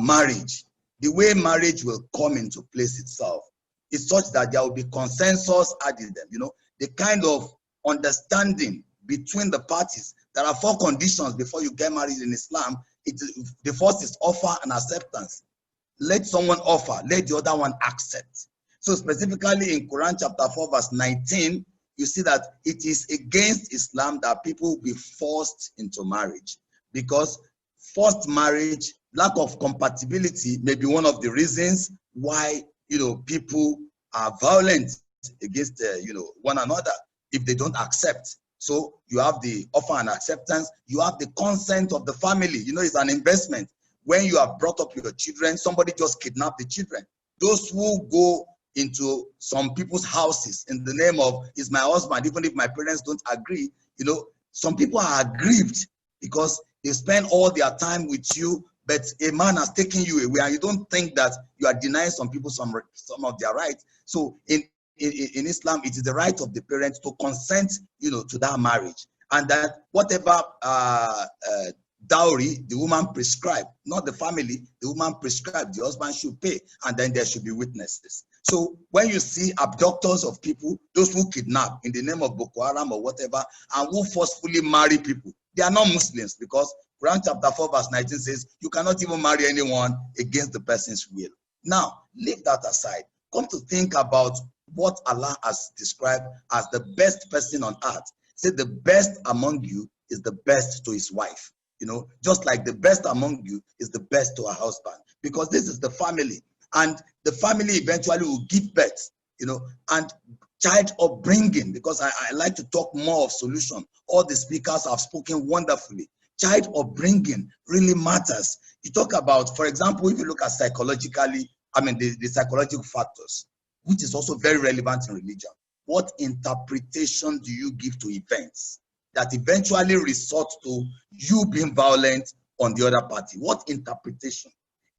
Speaker 4: marriage, the way marriage will come into place itself is such that there will be consensus added them, the kind of understanding between the parties. There are 4 conditions before you get married in Islam. The first is offer and acceptance. Let someone offer, let the other one accept. So specifically in Quran chapter 4 verse 19, you see that it is against Islam that people be forced into marriage, because forced marriage, lack of compatibility may be one of the reasons why people are violent against one another if they don't accept. So you have the offer and acceptance, you have the consent of the family. It's an investment. When you have brought up your children, somebody just kidnapped the children. Those who go into some people's houses in the name of, is my husband, even if my parents don't agree, some people are aggrieved because they spend all their time with you, but a man has taken you away, and you don't think that you are denying some people some of their rights. So in Islam, it is the right of the parents to consent, to that marriage, and that whatever dowry the woman prescribed, not the family, the woman prescribed, the husband should pay, and then there should be witnesses. So when you see abductors of people, those who kidnap in the name of Boko Haram or whatever, and who forcefully marry people, they are not Muslims, because Quran chapter 4 verse 19 says you cannot even marry anyone against the person's will. Now, leave that aside. come to think about what Allah has described as the best person on earth. Say the best among you is the best to his wife. You know, just like the best among you is the best to her husband, because this is the family, and the family eventually will give birth, you know, and child upbringing, because I like to talk more of solution. All the speakers have spoken wonderfully. Child upbringing really matters. You talk about, for example, if you look at psychologically, the psychological factors, which is also very relevant in religion. What interpretation do you give to events that eventually resort to you being violent on the other party? What interpretation?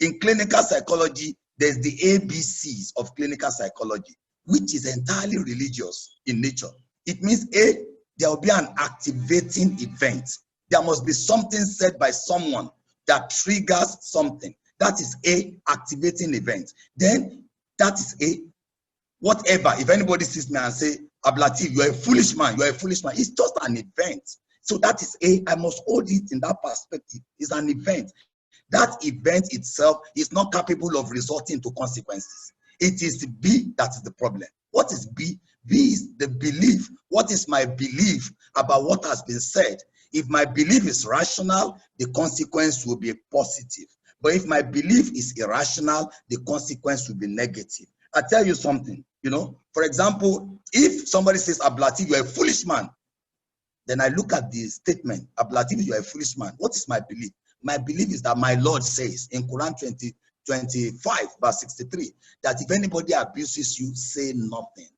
Speaker 4: In clinical psychology, there's the ABCs of clinical psychology, which is entirely religious in nature. It means A, there will be an activating event. There must be something said by someone that triggers something. That is A, activating event. Then that is A, whatever. If anybody sees me and say, Ablative, you are a foolish man, you are a foolish man, it's just an event. So that is A, I must hold it in that perspective. It's an event. That event itself is not capable of resulting to consequences. It is B that is the problem. What is B? B is the belief. What is my belief about what has been said? If my belief is rational, the consequence will be positive. But if my belief is irrational, the consequence will be negative. I tell you something, you know, for example, if somebody says, Ablative, you are a foolish man, then I look at the statement, Ablative, you are a foolish man. What is my belief? My belief is that my Lord says in Quran 25, verse 63, that if anybody abuses you, say nothing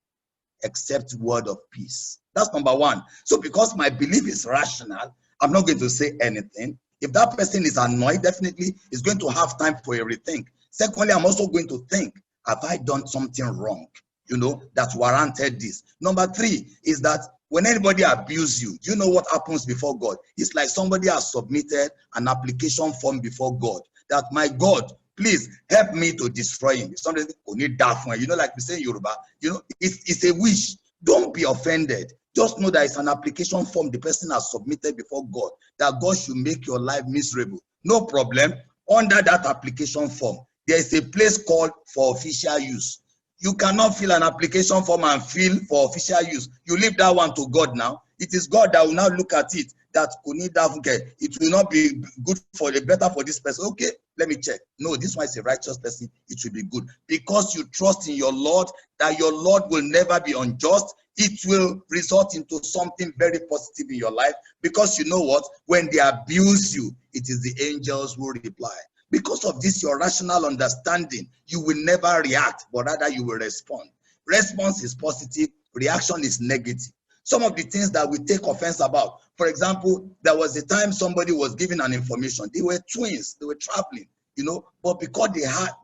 Speaker 4: except word of peace. That's number one. So because my belief is rational, I'm not going to say anything. If that person is annoyed, definitely is going to have time for a rethink. Secondly, I'm also going to think, have I done something wrong, you know, that warranted this? Number three is that when anybody abuses you, you know what happens before God? It's like somebody has submitted an application form before God, that my God, please help me to destroy him. Somebody need that one. You know, like we say in Yoruba, you know, it's a wish. Don't be offended. Just know that it's an application form the person has submitted before God, that God should make your life miserable. No problem. Under that application form, there is a place called for official use. You cannot fill an application form and fill for official use. You leave that one to God now. It is God that will now look at it, that it will not be good for the better for this person. Okay, let me check. No, this one is a righteous person. It will be good. Because you trust in your Lord, that your Lord will never be unjust. It will result into something very positive in your life. Because you know what? When they abuse you, it is the angels who reply. Because of this, your rational understanding, you will never react, but rather you will respond. Response is positive, reaction is negative. Some of the things that we take offense about, for example, there was a time somebody was giving an information. They were twins, they were traveling, you know, but because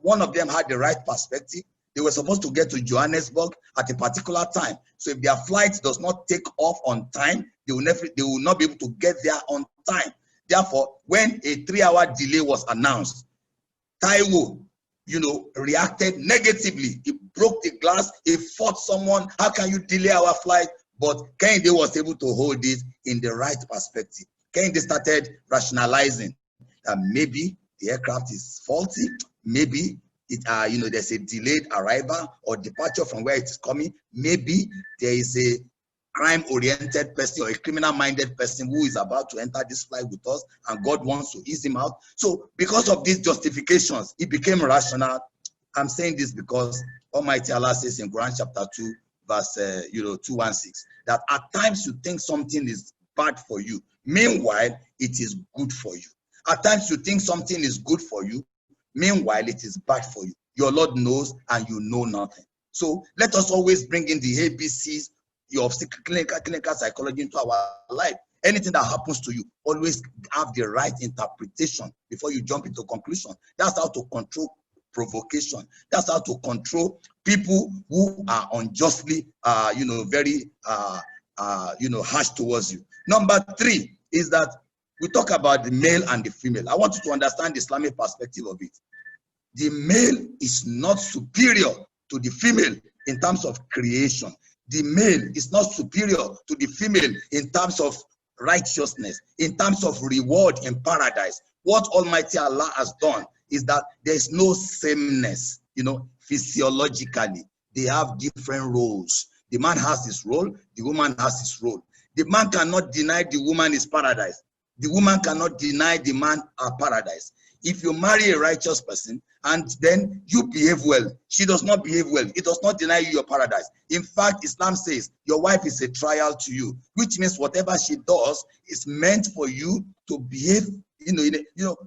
Speaker 4: one of them had the right perspective, they were supposed to get to Johannesburg at a particular time. So if their flight does not take off on time, they will not be able to get there on time. Therefore, when a 3-hour delay was announced, Taiwo, you know, reacted negatively. He broke the glass, he fought someone. How can you delay our flight? But Kehinde was able to hold it in the right perspective. Kehinde started rationalizing that maybe the aircraft is faulty, maybe you know, there's a delayed arrival or departure from where it is coming. Maybe there is a crime-oriented person or a criminal-minded person who is about to enter this flight with us, and God wants to ease him out. So because of these justifications, it became rational. I'm saying this because Almighty Allah says in Quran chapter 2, verse 216, that at times you think something is bad for you, meanwhile it is good for you. At times you think something is good for you, meanwhile it is bad for you. Your Lord knows and you know nothing. So let us always bring in the ABCs of clinical psychology into our life. Anything that happens to you, always have the right interpretation before you jump into conclusion. That's how to control provocation. That's how to control people who are unjustly, very, harsh towards you. Number three is that we talk about the male and the female. I want you to understand the Islamic perspective of it. The male is not superior to the female in terms of creation. The male is not superior to the female in terms of righteousness, in terms of reward in paradise. What Almighty Allah has done is that there's no sameness. You know, physiologically, they have different roles. The man has his role, the woman has his role. The man cannot deny the woman is paradise. The woman cannot deny the man are paradise. If you marry a righteous person and then you behave well, she does not behave well, it does not deny you your paradise. In fact, Islam says your wife is a trial to you, which means whatever she does is meant for you to behave,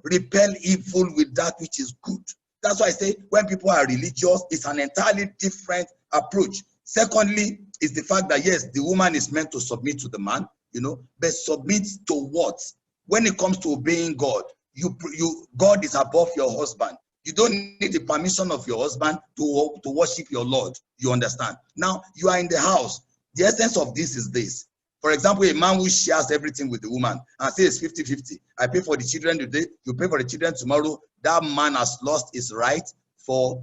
Speaker 4: repel evil with that which is good. That's why I say when people are religious, it's an entirely different approach. Secondly, is the fact that yes, the woman is meant to submit to the man, but submit to what? When it comes to obeying God, God is above your husband. You don't need the permission of your husband to worship your Lord. You understand? Now, you are in the house. The essence of this is this. For example, a man who shares everything with the woman and says 50-50. I pay for the children today, you pay for the children tomorrow. That man has lost his right for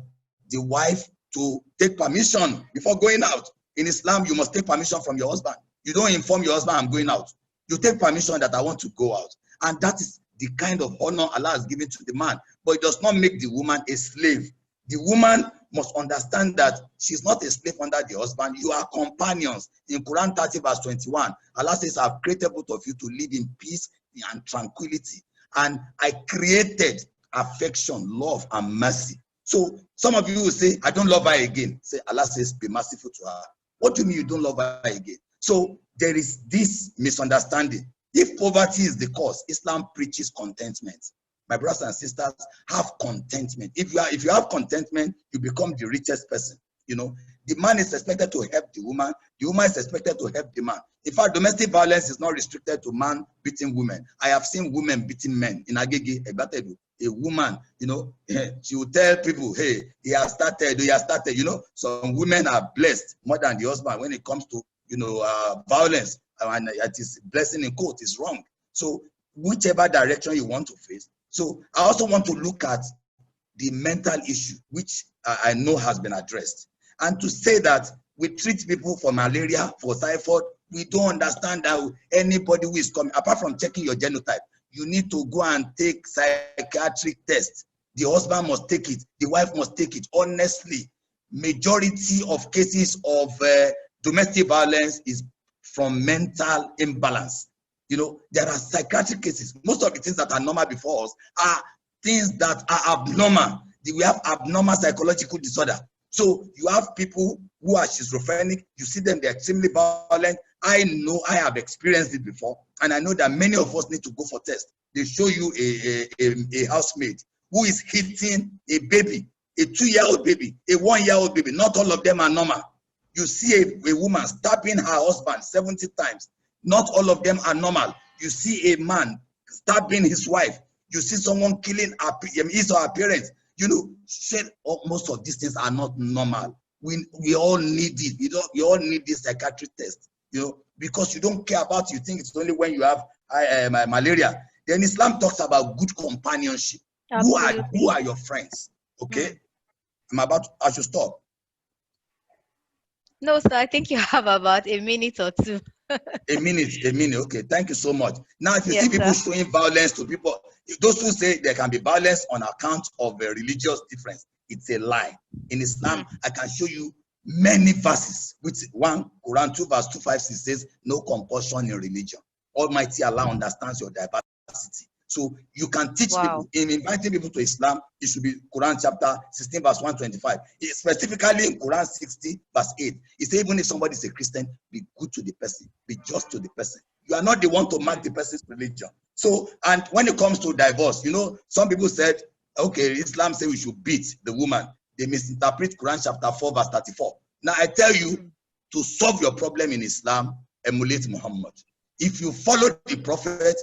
Speaker 4: the wife to take permission before going out. In Islam, you must take permission from your husband. You don't inform your husband, I'm going out. You take permission that I want to go out. And that is the kind of honor Allah has given to the man. But it does not make the woman a slave. The woman must understand that she's not a slave under the husband. You are companions. In Quran 30 verse 21, Allah says, I've created both of you to live in peace and tranquility. And I created affection, love, and mercy. So some of you will say, I don't love her again. Say, Allah says, be merciful to her. What do you mean you don't love her again? So there is this misunderstanding. If poverty is the cause, Islam preaches contentment. My brothers and sisters, have contentment. If you have contentment, you become the richest person. The man is expected to help the woman is expected to help the man. In fact, domestic violence is not restricted to man beating women. I have seen women beating men. In Agege, a woman, she will tell people, hey, he has started. Some women are blessed more than the husband when it comes to, violence. And it is blessing in quote is wrong. So whichever direction you want to face. So I also want to look at the mental issue, which I know has been addressed. And to say that we treat people for malaria, for typhoid, we don't understand that anybody who is coming, apart from checking your genotype, you need to go and take psychiatric tests. The husband must take it, the wife must take it. Honestly, majority of cases of domestic violence is from mental imbalance. There are psychiatric cases. Most of the things that are normal before us are things that are abnormal. We have abnormal psychological disorder. So you have people who are schizophrenic. You see them, they're extremely violent. I know, I have experienced it before. And I know that many of us need to go for tests. They show you a housemaid who is hitting a baby, a 2-year-old baby, a 1-year-old baby. Not all of them are normal. You see a woman stabbing her husband 70 times. Not all of them are normal. You see a man stabbing his wife. You see someone killing his or her parents. Most of these things are not normal. We all need it. We all need this psychiatric test. Because you don't care about it. You think it's only when you have malaria. Then Islam talks about good companionship. Who are your friends? Okay, I should stop.
Speaker 1: No, sir, I think you have about a minute or two.
Speaker 4: A minute. Okay, thank you so much. Now, if you see people showing violence to people, those who say there can be violence on account of a religious difference, it's a lie. In Islam, I can show you many verses. Which one, Quran 2 verse 256 says, no compulsion in religion. Almighty Allah understands your diversity. So you can teach people, in inviting people to Islam, it should be Quran chapter 16 verse 125. Specifically in Quran 60 verse 8, it says even if somebody is a Christian, be good to the person, be just to the person. You are not the one to mark the person's religion. So, and when it comes to divorce, some people said, okay, Islam says we should beat the woman. They misinterpret Quran chapter 4 verse 34. Now I tell you, to solve your problem in Islam, emulate Muhammad. If you follow the Prophet,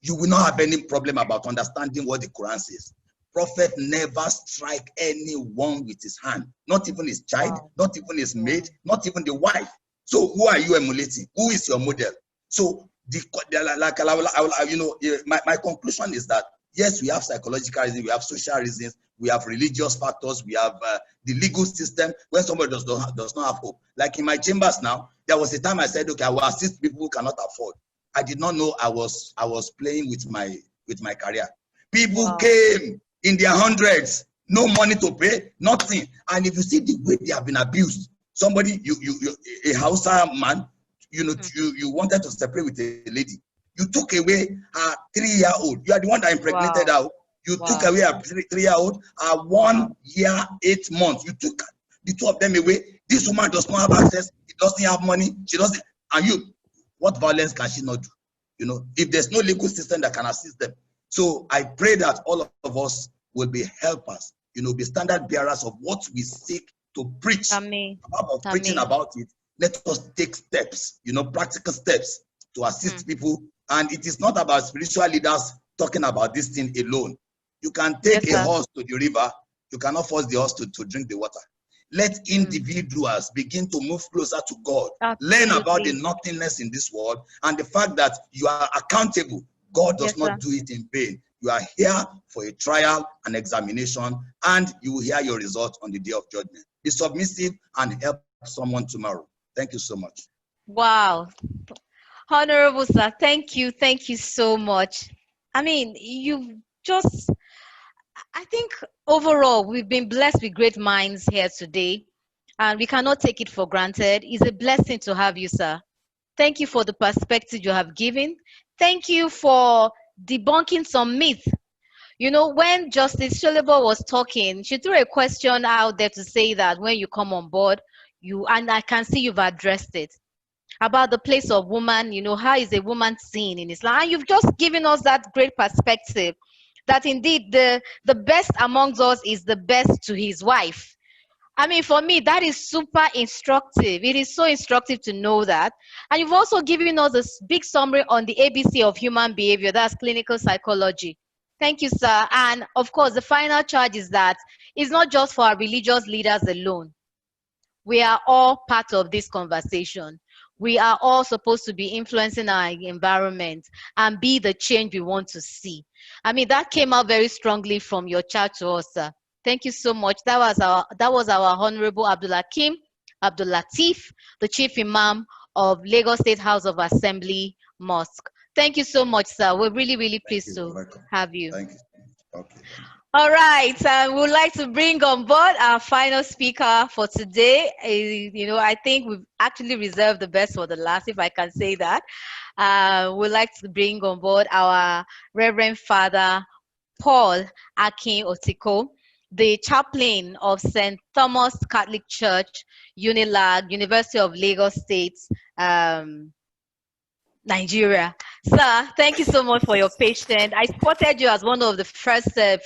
Speaker 4: you will not have any problem about understanding what the Quran says. Prophet never strike anyone with his hand, not even his child, not even his maid, not even the wife. So who are you emulating? Who is your model? So my conclusion is that yes, we have psychological reasons, we have social reasons, we have religious factors, we have the legal system when somebody does not have hope. Like in my chambers now, there was a time I said, okay, I will assist people who cannot afford. I did not know I was playing with my career. People came in their hundreds. no money to pay, nothing. And if you see the way they have been abused, somebody, a Hausa man, you wanted to separate with a lady. You took away her 3-year-old. You are the one that impregnated her. You took away her 3-year-old, her 1 year, 8 months. You took the two of them away. This woman does not have access. She doesn't have money. She doesn't. And what violence can she not do? If there's no legal system that can assist them. So I pray that all of us will be helpers, be standard bearers of what we seek to preach. About preaching about it. Let us take steps, practical steps to assist people. And it is not about spiritual leaders talking about this thing alone. You can take a horse to the river. You cannot force the horse to drink the water. Let individuals begin to move closer to God. Learn about the nothingness in this world and the fact that you are accountable. God does not do it in vain. You are here for a trial and examination, and you will hear your result on the day of judgment. Be submissive and help someone tomorrow. Thank you so much.
Speaker 1: Wow. Honorable sir, thank you so much. I mean, I think overall we've been blessed with great minds here today, and we cannot take it for granted. It's a blessing to have you, sir. Thank you for the perspective you have given. Thank you for debunking some myths. When Justice Sholebo was talking, she threw a question out there to say that when you come on board, and I can see you've addressed it, about the place of woman, how is a woman seen in Islam? And you've just given us that great perspective that indeed the best amongst us is the best to his wife. I mean, for me, that is super instructive. It is so instructive to know that. And you've also given us a big summary on the ABC of human behavior. That's clinical psychology. Thank you, sir. And of course, the final charge is that it's not just for our religious leaders alone. We are all part of this conversation. We are all supposed to be influencing our environment and be the change we want to see. I mean, that came out very strongly from your chat to us, sir. Thank you so much. That was our Honorable Abdul Latif, the Chief Imam of Lagos State House of Assembly Mosque. Thank you so much, sir. We're really, really pleased to have you.
Speaker 4: Thank you. Okay.
Speaker 1: All right, we would like to bring on board our final speaker for today. I think we've actually reserved the best for the last, if I can say that. We'd like to bring on board our Reverend Father Paul Akin Otiko, the chaplain of St. Thomas Catholic Church, UNILAG, University of Lagos State, Nigeria. Sir, thank you so much for your patience. I spotted you as one of the first 3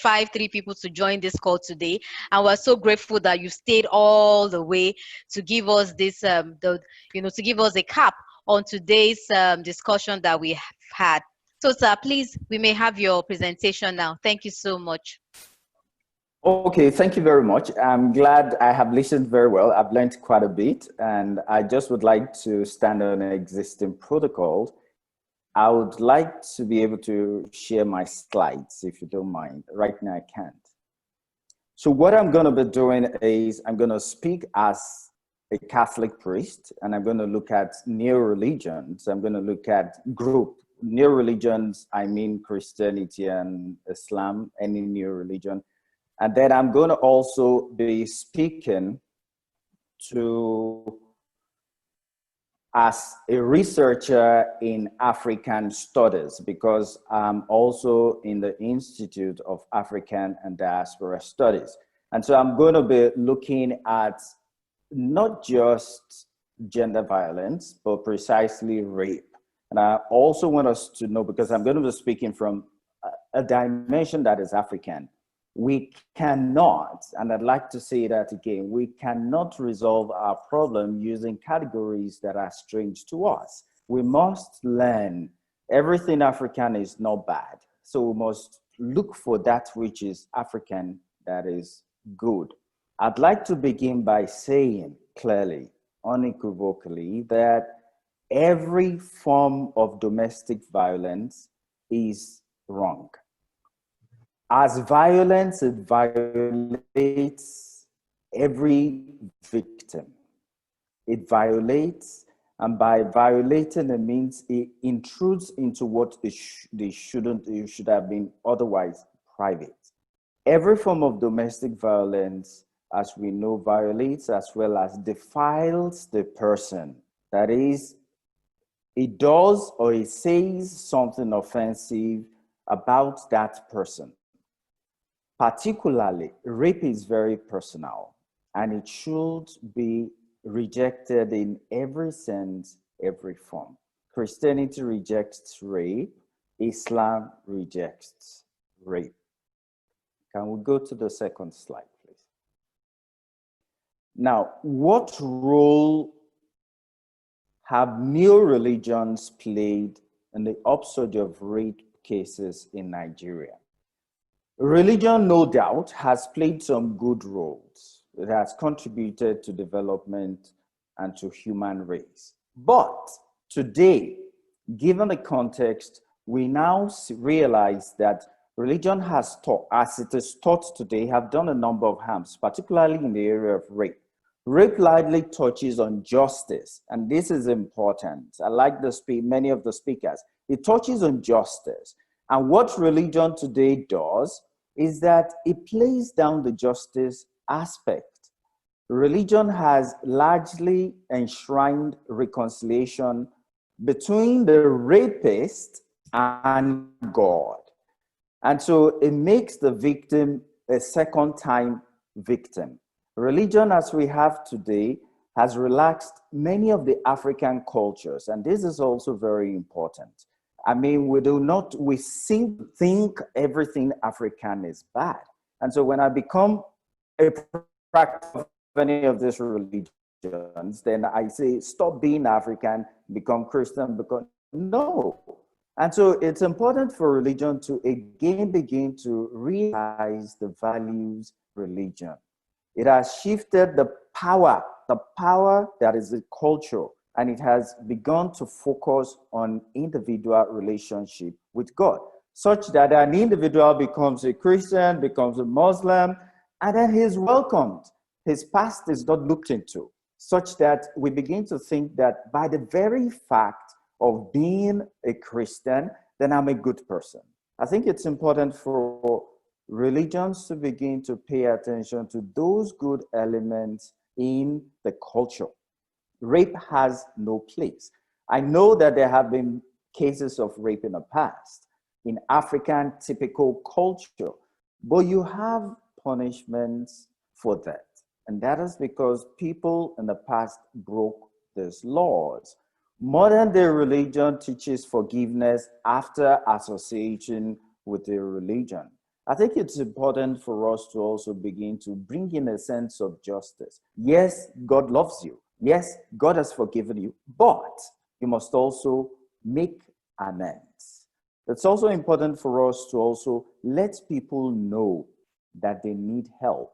Speaker 1: people to join this call today, and we're so grateful that you stayed all the way to give us this, to give us a cap on today's discussion that we have had. So, sir, please, we may have your presentation now. Thank you so much.
Speaker 5: Okay, thank you very much. I'm glad I have listened very well. I've learned quite a bit, and I just would like to stand on existing protocols. I would like to be able to share my slides, if you don't mind. Right now, I can't. So what I'm going to be doing is I'm going to speak as a Catholic priest, and I'm going to look at new religions. I'm going to look at new religions. I mean Christianity and Islam, any new religion. And then I'm going to also be speaking to as a researcher in African studies, because I'm also in the Institute of African and Diaspora Studies. And so I'm going to be looking at not just gender violence, but precisely rape. And I also want us to know, because I'm going to be speaking from a dimension that is African. We cannot, and I'd like to say that again, we cannot resolve our problem using categories that are strange to us. We must learn everything African is not bad. So we must look for that which is African that is good. I'd like to begin by saying clearly, unequivocally, that every form of domestic violence is wrong. As violence, it violates every victim. It violates, and by violating, it means it intrudes into what it should have been otherwise private. Every form of domestic violence, as we know, violates as well as defiles the person. That is, it does or it says something offensive about that person. Particularly, rape is very personal and it should be rejected in every sense, every form. Christianity rejects rape, Islam rejects rape. Can we go to the second slide, please? Now, what role have new religions played in the upsurge of rape cases in Nigeria? Religion, no doubt, has played some good roles. It has contributed to development and to human race. But today, given the context, we now realize that religion has taught, as it is taught today, have done a number of harms, particularly in the area of rape. Rape largely touches on justice, and this is important. I like many of the speakers. It touches on justice. And what religion today does is that it plays down the justice aspect. Religion has largely enshrined reconciliation between the rapist and God. And so it makes the victim a second-time victim. Religion, as we have today, has relaxed many of the African cultures, and this is also very important. I mean, we think everything African is bad. And so when I become a practitioner of any of these religions, then I say, stop being African, become Christian, no. And so it's important for religion to again begin to realize the values religion. It has shifted the power that is the culture, and it has begun to focus on individual relationship with God, such that an individual becomes a Christian, becomes a Muslim, and then he's welcomed. His past is not looked into, such that we begin to think that by the very fact of being a Christian, then I'm a good person. I think it's important for religions to begin to pay attention to those good elements in the culture. Rape has no place. I know that there have been cases of rape in the past in African typical culture, but you have punishments for that. And that is because people in the past broke these laws. Modern day religion teaches forgiveness after association with the religion. I think it's important for us to also begin to bring in a sense of justice. Yes, God loves you. Yes, God has forgiven you, but you must also make amends. It's also important for us to also let people know that they need help.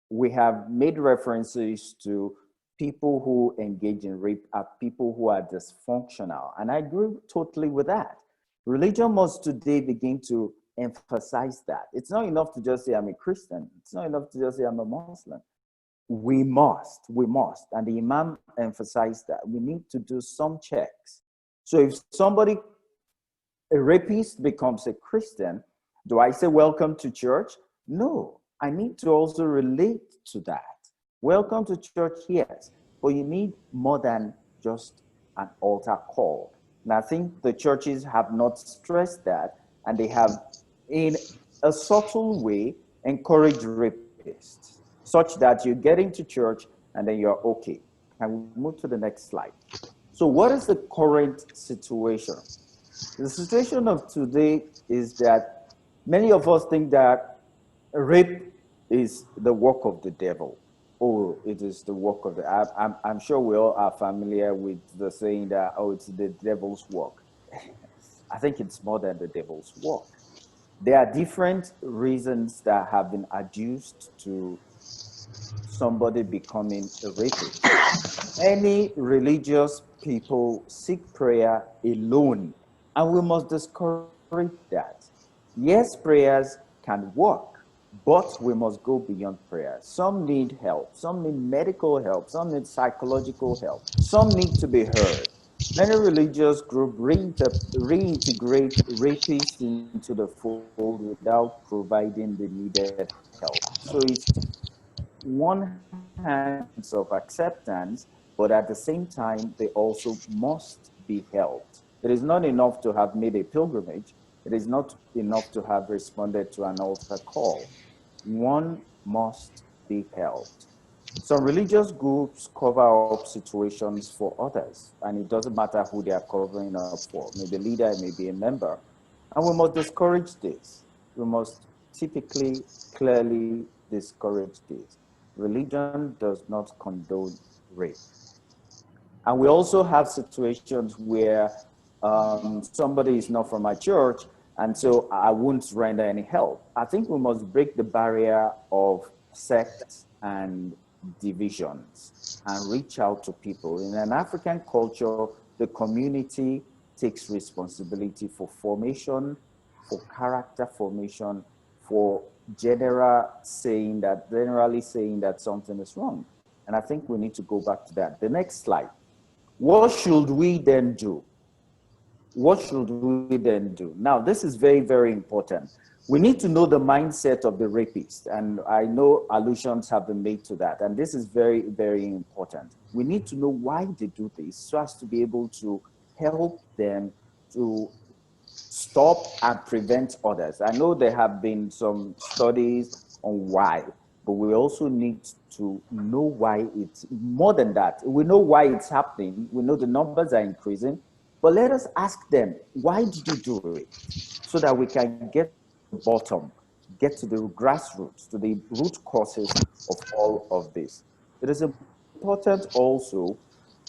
Speaker 5: We have made references to people who engage in rape are people who are dysfunctional, and I agree totally with that. Religion must today begin to emphasize that. It's not enough to just say I'm a Christian. It's not enough to just say I'm a Muslim. We must, and the Imam emphasized that we need to do some checks. So if somebody, a rapist, becomes a Christian, do I say welcome to church? No, I need to also relate to that. Welcome to church, yes, but you need more than just an altar call. And I think the churches have not stressed that, and they have, in a subtle way, encouraged rapists, such that you get into church and then you're okay. Can we move to the next slide? So what is the current situation? The situation of today is that many of us think that rape is the work of the devil. Oh, it is the work of the, I'm sure we all are familiar with the saying that, oh, it's the devil's work. I think it's more than the devil's work. There are different reasons that have been adduced to somebody becoming a rapist. Any religious people seek prayer alone, and we must discourage that. Yes, prayers can work, but we must go beyond prayer. Some need help, some need medical help, some need psychological help, some need to be heard. Many religious groups reintegrate rapists into the fold without providing the needed help. So it's one hand a sense of acceptance, but at the same time, they also must be helped. It is not enough to have made a pilgrimage. It is not enough to have responded to an altar call. One must be helped. Some religious groups cover up situations for others, and it doesn't matter who they are covering up for. Maybe a leader, it may be a member. And we must discourage this. We must typically, clearly discourage this. Religion does not condone rape. And we also have situations where somebody is not from my church, and so I won't render any help. I think we must break the barrier of sects and divisions and reach out to people. In an African culture, the community takes responsibility for formation, for character formation, for generally saying that something is wrong. And I think we need to go back to that. The next slide. What should we then do? What should we then do? Now, this is very, very important. We need to know the mindset of the rapist. And I know allusions have been made to that. And this is very, very important. We need to know why they do this so as to be able to help them to stop and prevent others. I know there have been some studies on why, but we also need to know why it's more than that. We know why it's happening. We know the numbers are increasing, but let us ask them, why did you do it? So that we can get to the bottom, get to the grassroots, to the root causes of all of this. It is important also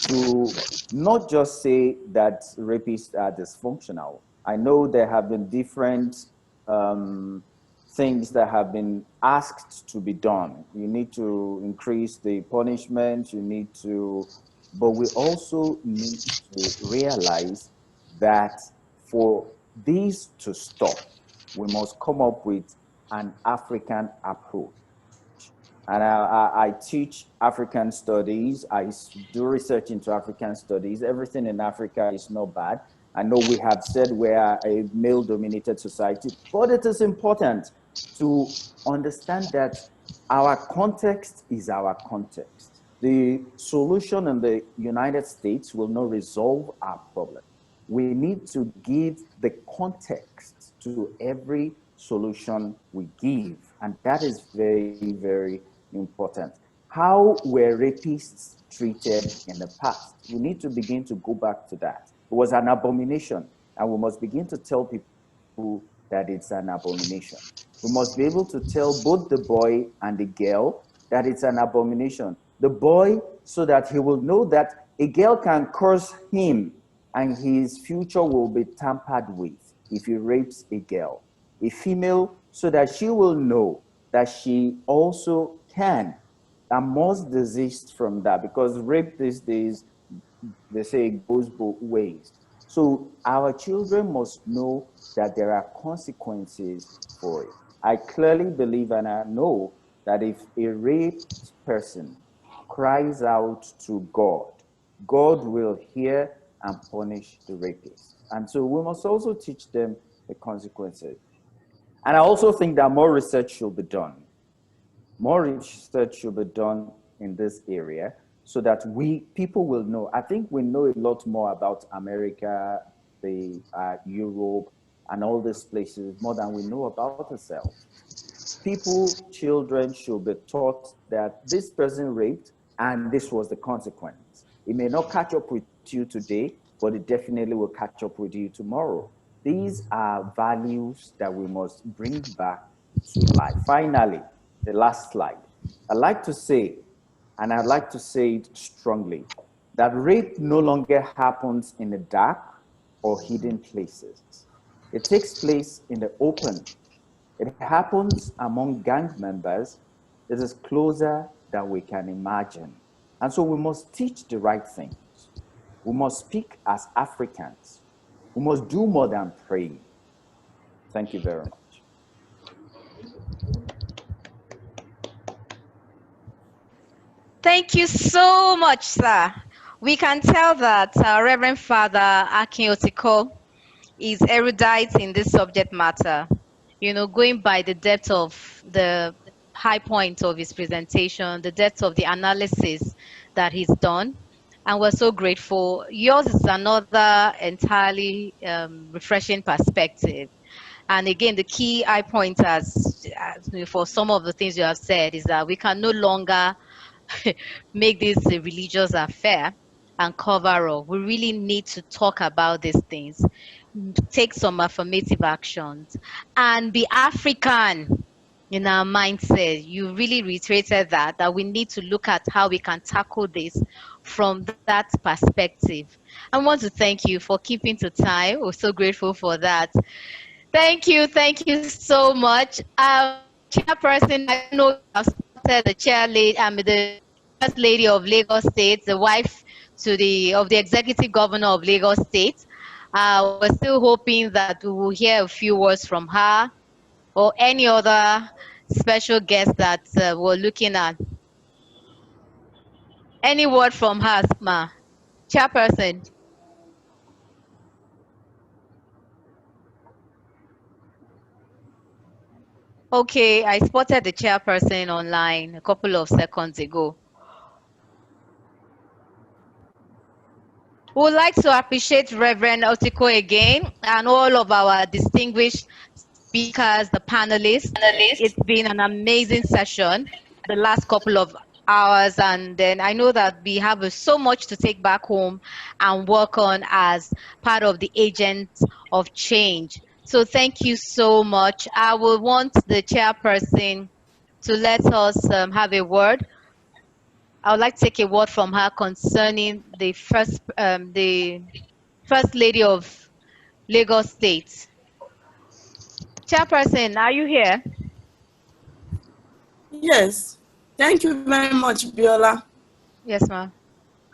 Speaker 5: to not just say that rapists are dysfunctional. I know there have been different things that have been asked to be done. You need to increase the punishment, but we also need to realize that for these to stop, we must come up with an African approach. And I teach African studies. Do research into African studies. Everything in Africa is not bad. I know we have said we are a male-dominated society, but it is important to understand that our context is our context. The solution in the United States will not resolve our problem. We need to give the context to every solution we give, and that is very, very important. How were rapists treated in the past? We need to begin to go back to that. It was an abomination, and we must begin to tell people that it's an abomination. We must be able to tell both the boy and the girl that it's an abomination. The boy, so that he will know that a girl can curse him and his future will be tampered with if he rapes a girl. A female, so that she will know that she also can and must desist from that, because rape these days, they say it goes both ways. So our children must know that there are consequences for it. I clearly believe and I know that if a raped person cries out to God, God will hear and punish the rapist. And so we must also teach them the consequences. And I also think that more research should be done. More research should be done in this area so that people will know. I think we know a lot more about America, Europe, and all these places more than we know about ourselves. Children should be taught that this person raped and this was the consequence. It may not catch up with you today, but it definitely will catch up with you tomorrow. These are values that we must bring back to life. Finally, the last slide. I'd like to say, and I'd like to say it strongly, that rape no longer happens in the dark or hidden places. It takes place in the open. It happens among gang members. It is closer than we can imagine. And so we must teach the right things. We must speak as Africans. We must do more than pray. Thank you very much.
Speaker 1: Thank you so much, sir. We can tell that Reverend Father Akin Otiko is erudite in this subject matter. You know, going by the depth of the high point of his presentation, the depth of the analysis that he's done. And we're so grateful. Yours is another entirely refreshing perspective. And again, the key high pointers for some of the things you have said is that we can no longer make this a religious affair and cover up. We really need to talk about these things, take some affirmative actions, and be African in our mindset. You really reiterated that we need to look at how we can tackle this from that perspective. I want to thank you for keeping to time. We're so grateful for that. Thank you so much. Chairperson, I don't know if you have spotted the chair lady, the first lady of Lagos State, the wife of the executive governor of Lagos State. We're still hoping that we will hear a few words from her or any other special guest that we're looking at. Any word from her, ma? Chairperson. Okay, I spotted the chairperson online a couple of seconds ago. We would like to appreciate Reverend Otiko again and all of our distinguished speakers, the panelists. It's been an amazing session the last couple of hours, and then I know that we have so much to take back home and work on as part of the agents of change. So thank you so much. I will want the chairperson to let us have a word. I would like to take a word from her concerning the first lady of Lagos State. Chairperson, are you here?
Speaker 6: Yes. Thank you very much, Biola.
Speaker 1: Yes, ma'am.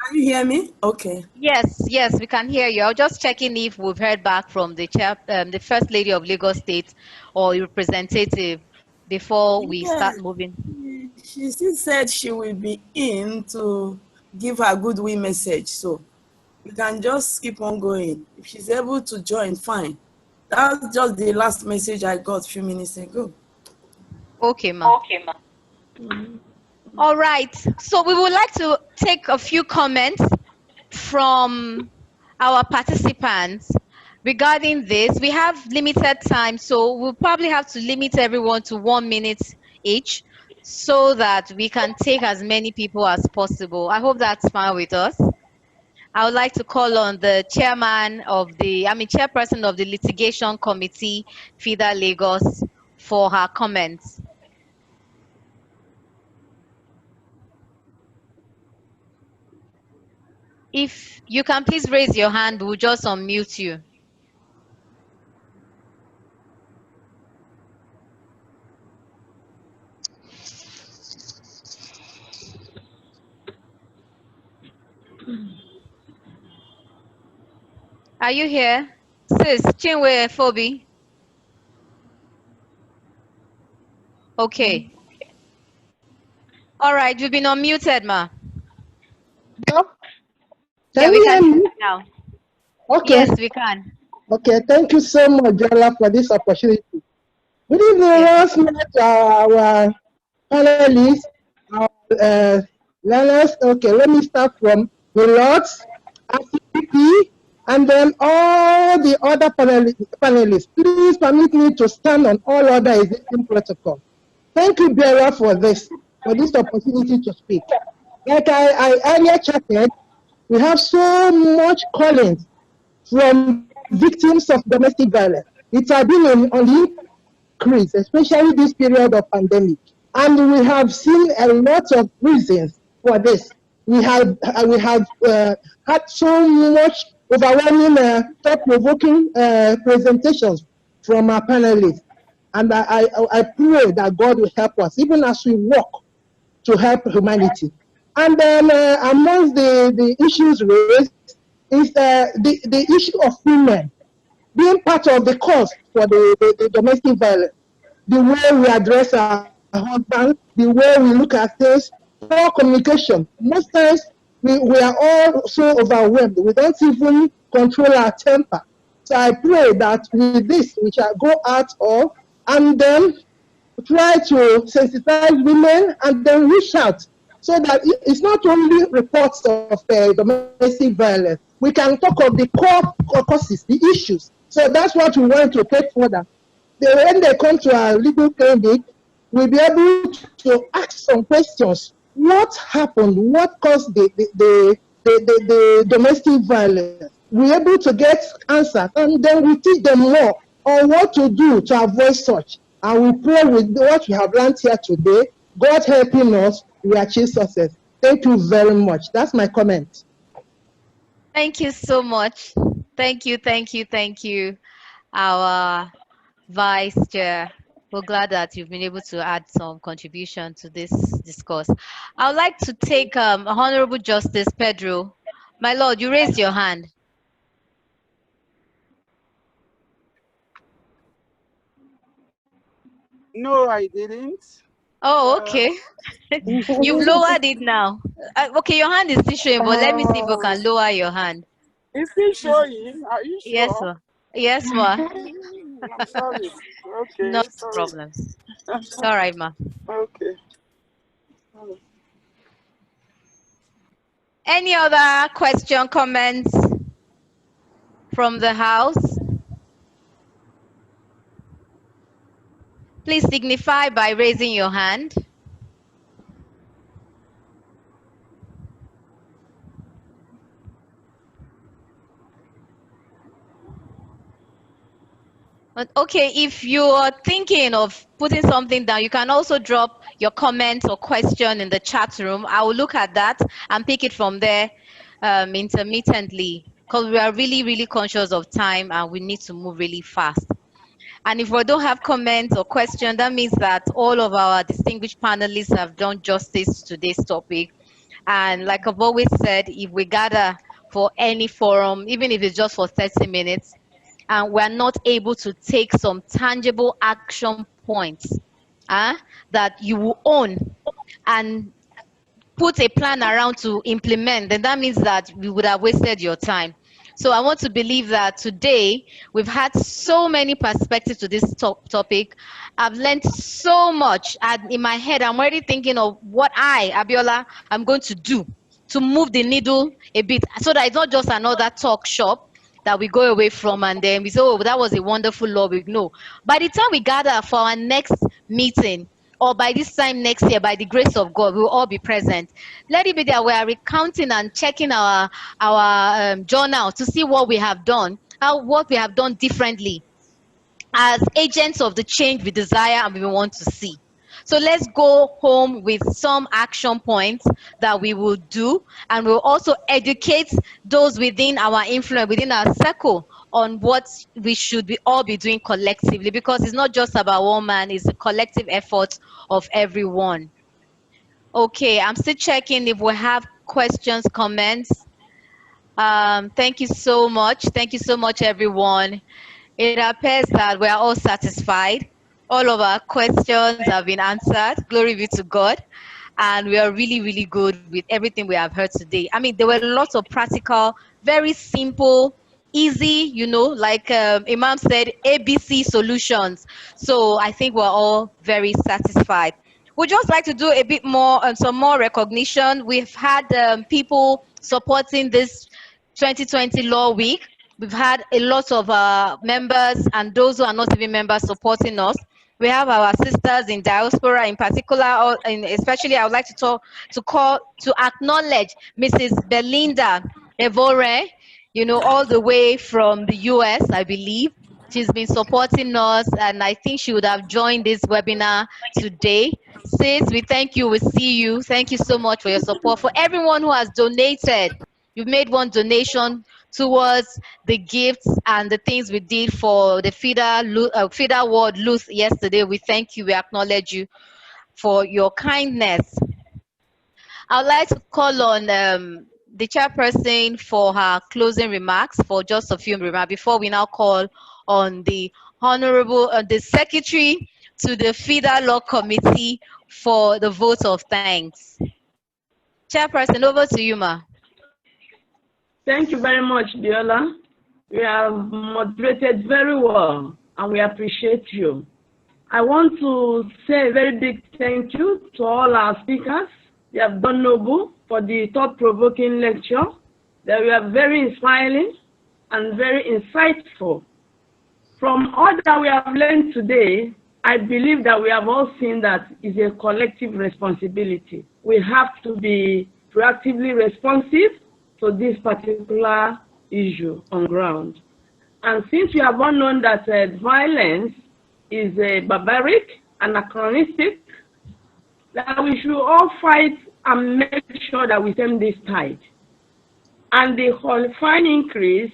Speaker 6: Can you hear me? Okay.
Speaker 1: Yes, we can hear you. I was just checking if we've heard back from the first lady of Lagos State or representative before we start moving.
Speaker 6: She still said she will be in to give her goodwill message. So we can just keep on going. If she's able to join, fine. That's just the last message I got a few minutes ago.
Speaker 1: Okay, ma'am. All right. So we would like to take a few comments from our participants regarding this. We have limited time, so we'll probably have to limit everyone to 1 minute each so that we can take as many people as possible. I hope that's fine with us. I would like to call on the chairperson of the litigation committee, FIDA Lagos, for her comments. If you can please raise your hand, we'll just unmute you. Are you here? Sis, Chinwe Phoebe. Okay. All right, you've been unmuted, ma.
Speaker 7: Can
Speaker 1: we
Speaker 7: you
Speaker 1: can
Speaker 7: hear
Speaker 1: hear
Speaker 7: me?
Speaker 1: you now.
Speaker 7: Okay.
Speaker 1: Yes, we can.
Speaker 7: Okay, thank you so much, Jola, for this opportunity. Good evening,
Speaker 1: Yes.
Speaker 7: our panelists, our learners. Okay, let me start from the Lords, RCP, and then all the other panelists. Please permit me to stand on all other existing protocol. Thank you, Bella, for this opportunity to speak. Like I earlier chatted, we have so much callings from victims of domestic violence. It has been on the increase, especially this period of pandemic. And we have seen a lot of reasons for this. We have had so much overwhelming, thought-provoking presentations from our panelists. And I pray that God will help us, even as we work to help humanity. And then amongst the issues raised is the issue of women being part of the cause for the domestic violence. The way we address our husband, the way we look at things, poor communication. Most times we are all so overwhelmed. We don't even control our temper. So I pray that with this, we shall go out of and then try to sensitize women and then reach out so that it's not only reports of domestic violence. We can talk of the core causes, the issues. So that's what we want to take further. When they come to our legal clinic, we'll be able to ask some questions. What happened? What caused the domestic violence? We're able to get answers, and then we teach them more on what to do to avoid such. And we pray with what we have learned here today, God helping us, we achieve success. Thank you very much. That's my comment.
Speaker 1: Thank you so much. Thank you, our Vice Chair. We're glad that you've been able to add some contribution to this discourse. I would like to take Honorable Justice Pedro. My Lord, you raised your hand.
Speaker 2: No, I didn't.
Speaker 1: Oh, okay. You've lowered it now. Okay, your hand is still showing, but let me see if we can lower your hand.
Speaker 2: Is it showing? Are you
Speaker 1: Yes,
Speaker 2: sure?
Speaker 1: ma. Yes, ma.
Speaker 2: I'm sorry. Okay,
Speaker 1: Not
Speaker 2: sorry.
Speaker 1: problem. It's all right, ma.
Speaker 2: Okay.
Speaker 1: Any other question, comments from the house? Please signify by raising your hand. But okay, if you are thinking of putting something down, you can also drop your comment or question in the chat room. I will look at that and pick it from there intermittently, because we are really, really conscious of time and we need to move really fast. And if we don't have comments or questions, that means that all of our distinguished panelists have done justice to today's topic. And like I've always said, if we gather for any forum, even if it's just for 30 minutes, and we're not able to take some tangible action points that you will own and put a plan around to implement, then that means that we would have wasted your time. So I want to believe that today we've had so many perspectives to this topic. I've learned so much, and in my head I'm already thinking of what Abiola, I'm going to do to move the needle a bit, so that it's not just another talk shop that we go away from and then we say, oh, that was a wonderful law. We know. By the time we gather for our next meeting, or by this time next year, by the grace of God, we will all be present. Let it be that we are recounting and checking our journal to see what we have done, what we have done differently as agents of the change we desire and we want to see. So let's go home with some action points that we will do, and we'll also educate those within our influence, within our circle, on what we should all be doing collectively, because it's not just about one man, it's a collective effort of everyone. Okay, I'm still checking if we have questions, comments. Thank you so much. Thank you so much, everyone. It appears that we are all satisfied. All of our questions have been answered. Glory be to God. And we are really, really good with everything we have heard today. I mean, there were lots of practical, very simple, easy, like Imam said, ABC solutions. So I think we're all very satisfied. We'd just like to do a bit more, some more recognition. We've had people supporting this 2020 Law Week. We've had a lot of members and those who are not even members supporting us. We have our sisters in diaspora in particular, and especially I would like to acknowledge Mrs. Belinda Evore, all the way from the US, I believe. She's been supporting us, and I think she would have joined this webinar today. Sis, we thank you. We see you. Thank you so much for your support. For everyone who has donated, you've made one donation towards the gifts and the things we did for the FIDA World Youth yesterday. We thank you. We acknowledge you for your kindness. I would like to call on the chairperson for her closing remarks, for just a few remarks, before we now call on the Honorable, the Secretary to the FIDA Law Committee for the vote of thanks. Chairperson, over to you, ma.
Speaker 6: Thank you very much, Biola. You have moderated very well, and we appreciate you. I want to say a very big thank you to all our speakers. They have done noble for the thought-provoking lecture. They were very inspiring and very insightful. From all that we have learned today, I believe that we have all seen that it's a collective responsibility. We have to be proactively responsive to this particular issue on ground. And since we have all known that violence is barbaric, anachronistic, that we should all fight and make sure that we turn this tide. And the qualifying increase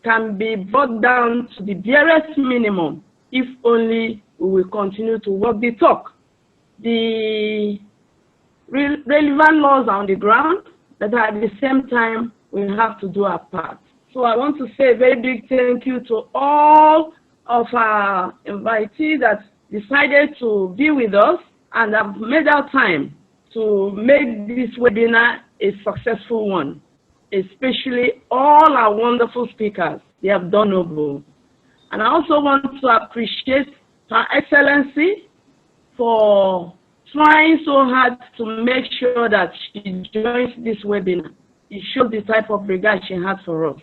Speaker 6: can be brought down to the barest minimum if only we will continue to walk the talk. The relevant laws are on the ground, but at the same time, we have to do our part. So I want to say a very big thank you to all of our invitees that decided to be with us and have made our time to make this webinar a successful one, especially all our wonderful speakers. They have done noble. And I also want to appreciate Her Excellency for trying so hard to make sure that she joins this webinar. It shows the type of regard she has for us.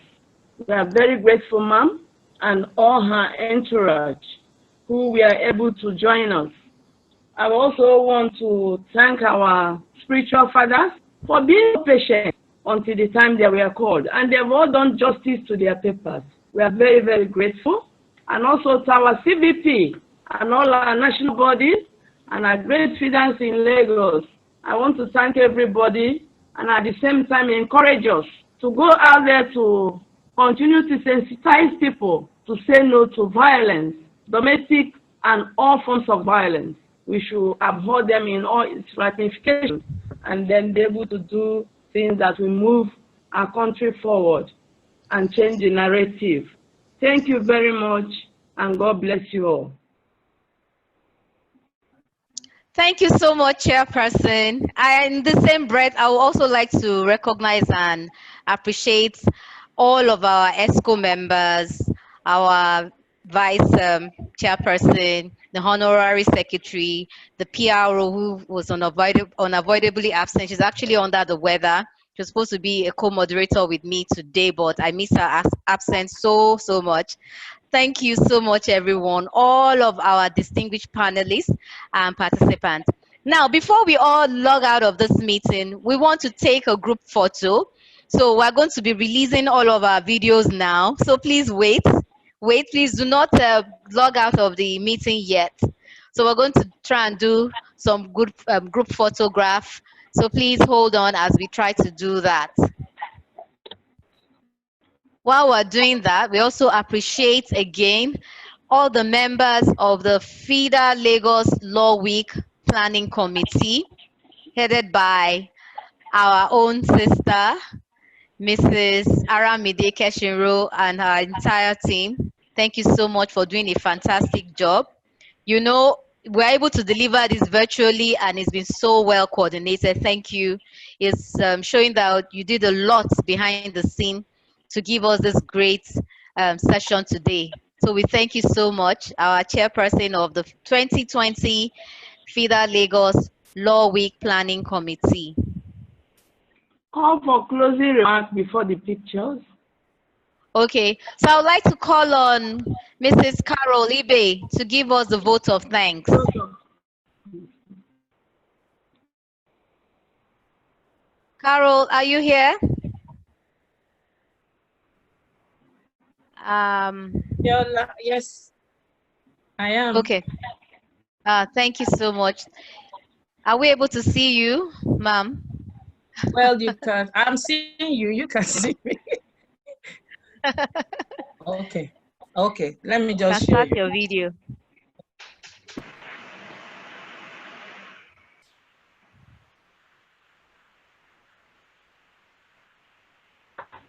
Speaker 6: We are very grateful, ma'am, and all her entourage who were able to join us. I also want to thank our spiritual fathers for being patient until the time they were called, and they've all done justice to their papers. We are very, very grateful. And also to our CVP and all our national bodies and our great feeders in Lagos. I want to thank everybody and at the same time encourage us to go out there to continue to sensitize people to say no to violence, domestic and all forms of violence. We should abhor them in all its ramifications and then be able to do things that will move our country forward and change the narrative. Thank you very much, and God bless you all.
Speaker 1: Thank you so much, Chairperson. In the same breath, I would also like to recognize and appreciate all of our ESCO members, our Vice Chairperson, the Honorary Secretary, the PRO who was unavoidably absent. She's actually under the weather. She was supposed to be a co-moderator with me today, but I miss her absence so much. Thank you so much, everyone, all of our distinguished panelists and participants. Now, before we all log out of this meeting, we want to take a group photo. So we're going to be releasing all of our videos now. So please wait. Wait, please do not log out of the meeting yet. So we're going to try and do some good group photograph. So please hold on as we try to do that. While we're doing that, we also appreciate again all the members of the FIDA Lagos Law Week Planning Committee, headed by our own sister, Mrs. Aramide Keshinro, and her entire team. Thank you so much for doing a fantastic job. You know, we're able to deliver this virtually and it's been so well coordinated. Thank you. It's showing that you did a lot behind the scene to give us this great session today. So we thank you so much, our chairperson of the 2020 FIDA Lagos Law Week Planning Committee.
Speaker 6: Call for closing remarks before the pictures.
Speaker 1: Okay, so I would like to call on Mrs. Carol Ibe to give us the vote of thanks. Carol, are you here?
Speaker 8: Yes, I am.
Speaker 1: Okay. Thank you so much. Are we able to see you, ma'am?
Speaker 8: Well, you can. I'm seeing you. You can see me. Okay. Okay. Let me just
Speaker 1: start your video.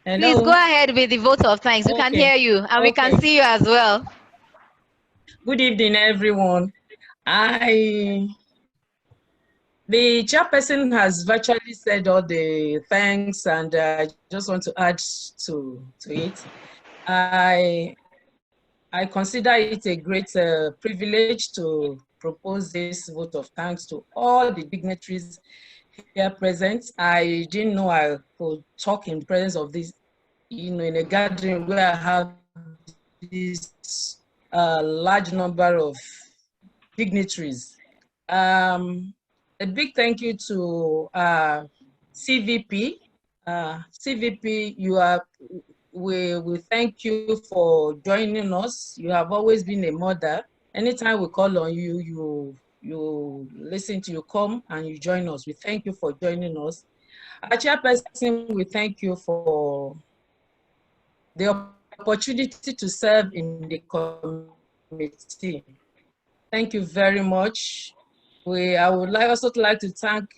Speaker 8: Hello?
Speaker 1: Please go ahead with the vote of thanks. We can hear you and we can see you as well.
Speaker 8: Good evening, everyone. The chairperson has virtually said all the thanks, and I just want to add to it. I consider it a great privilege to propose this vote of thanks to all the dignitaries here present. I didn't know I could talk in presence of this, in a gathering where I have this large number of dignitaries. A big thank you to CVP. CVP, we thank you for joining us. You have always been a mother. Anytime we call on you, you listen to, you come and you join us. We thank you for joining us. Our chairperson, we thank you for the opportunity to serve in the committee. Thank you very much. I would also like to thank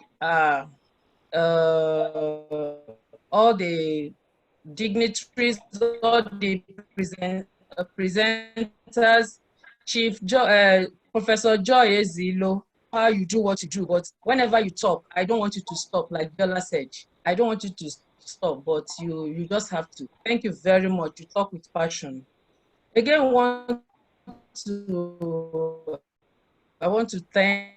Speaker 8: all the dignitaries, all the presenters, Professor Joy Ezilo, how you do what you do, but whenever you talk, I don't want you to stop, like Bella said. I don't want you to stop, but you just have to. Thank you very much. You talk with passion. Again, I want to thank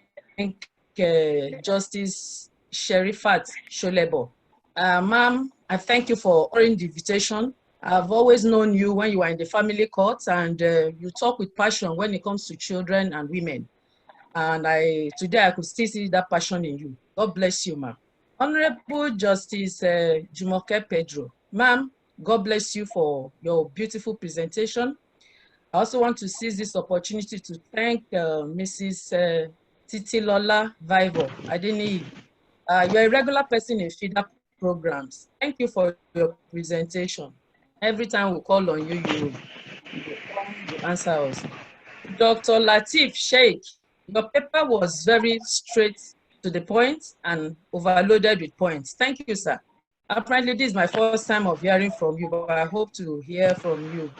Speaker 8: Justice Sherifat Sholebo. Ma'am, I thank you for honoring the invitation. I've always known you when you were in the family court, and you talk with passion when it comes to children and women. And today I could still see that passion in you. God bless you, ma'am. Honorable Justice Jumoke Pedro. Ma'am, God bless you for your beautiful presentation. I also want to seize this opportunity to thank Mrs. Titilola Vivo Adeniyi. You're a regular person in FIDA programs. Thank you for your presentation. Every time we call on you, you come, you answer us. Dr. Latif Sheikh, your paper was very straight to the point and overloaded with points. Thank you, sir. Apparently, this is my first time of hearing from you, but I hope to hear from you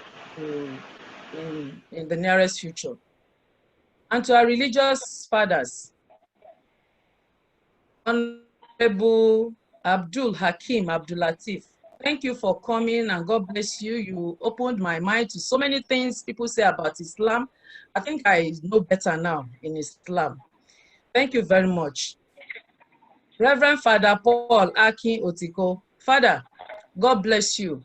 Speaker 8: in the nearest future. And to our religious fathers, Honorable Abdul Hakim Abdul Latif, thank you for coming and God bless you. You opened my mind to so many things people say about Islam. I think I know better now in Islam. Thank you very much. Reverend Father Paul Akin Otiko, Father, God bless you.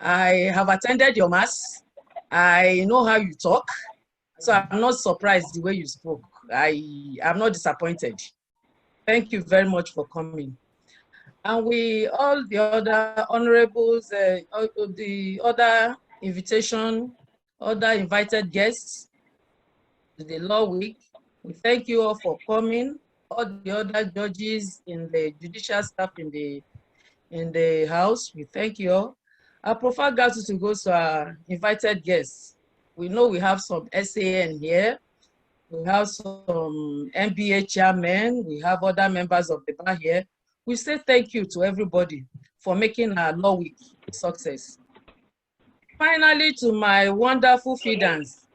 Speaker 8: I have attended your mass. I know how you talk, so I'm not surprised the way you spoke. I'm not disappointed. Thank you very much for coming. And all the other honorables, the other other invited guests to the Law Week, we thank you all for coming. All the other judges in the judicial staff in the house, we thank you all. Our profound gratitude goes to our invited guests. We know we have some SAN here. We have some MBA chairmen. We have other members of the bar here. We say thank you to everybody for making our Law Week a success. Finally, to my wonderful FIDANs,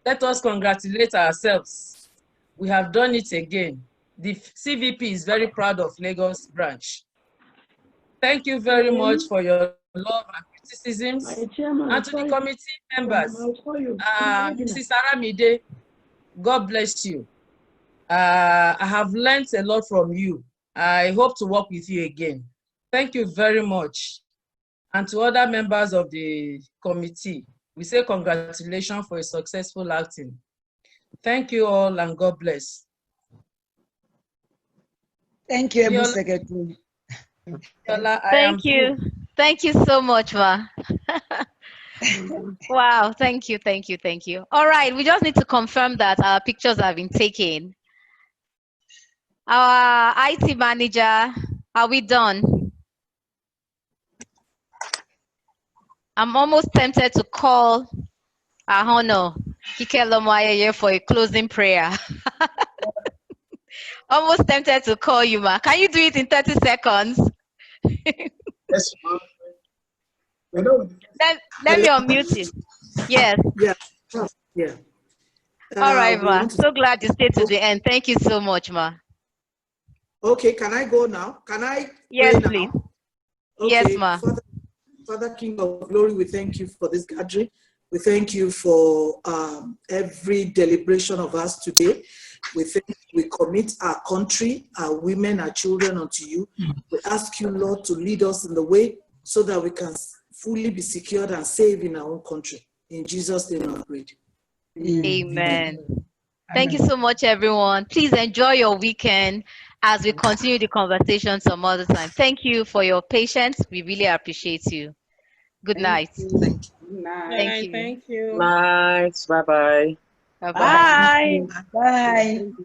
Speaker 8: let us congratulate ourselves. We have done it again. The CVP is very proud of Lagos branch. Thank you very much for your love and criticisms. And to the committee members, Mrs. Aramide, God bless you. I have learned a lot from you. I hope to work with you again. Thank you very much. And to other members of the committee, we say congratulations for a successful outing. Thank you all and God bless.
Speaker 9: Thank you, Able Secretary.
Speaker 1: Thank you. Thank you so much, Ma. Wow, thank you, thank you, thank you. All right, we just need to confirm that our pictures have been taken. Our IT manager, are we done? I'm almost tempted to call Ahono Kike Lomoayeye for a closing prayer. Almost tempted to call you, Ma. Can you do it in 30 seconds?
Speaker 10: Yes, ma'am.
Speaker 1: Let me unmute you. Yes.
Speaker 10: Yeah. Yeah.
Speaker 1: All right,
Speaker 10: We
Speaker 1: ma.
Speaker 10: want to.
Speaker 1: So glad you stayed to the end. Thank you so much, ma.
Speaker 10: Okay, can I go now? Can I
Speaker 1: Yes,
Speaker 10: pray
Speaker 1: please.
Speaker 10: now?
Speaker 1: Yes,
Speaker 10: Okay,
Speaker 1: ma.
Speaker 10: Father King of Glory, we thank you for this gathering. We thank you for every deliberation of us today. We commit our country, our women, our children unto you. We ask you, Lord, to lead us in the way so that we can fully be secured and saved in our own country. In Jesus' name I pray.
Speaker 1: Amen. Thank you so much, everyone. Please enjoy your weekend as we continue the conversation some other time. Thank you for your patience. We really appreciate you. Good night.
Speaker 10: Thank you.
Speaker 1: Thank you.
Speaker 8: Thank you.
Speaker 11: Night. Bye-bye.
Speaker 1: Bye-bye.
Speaker 9: Bye.
Speaker 7: Bye.
Speaker 9: Bye.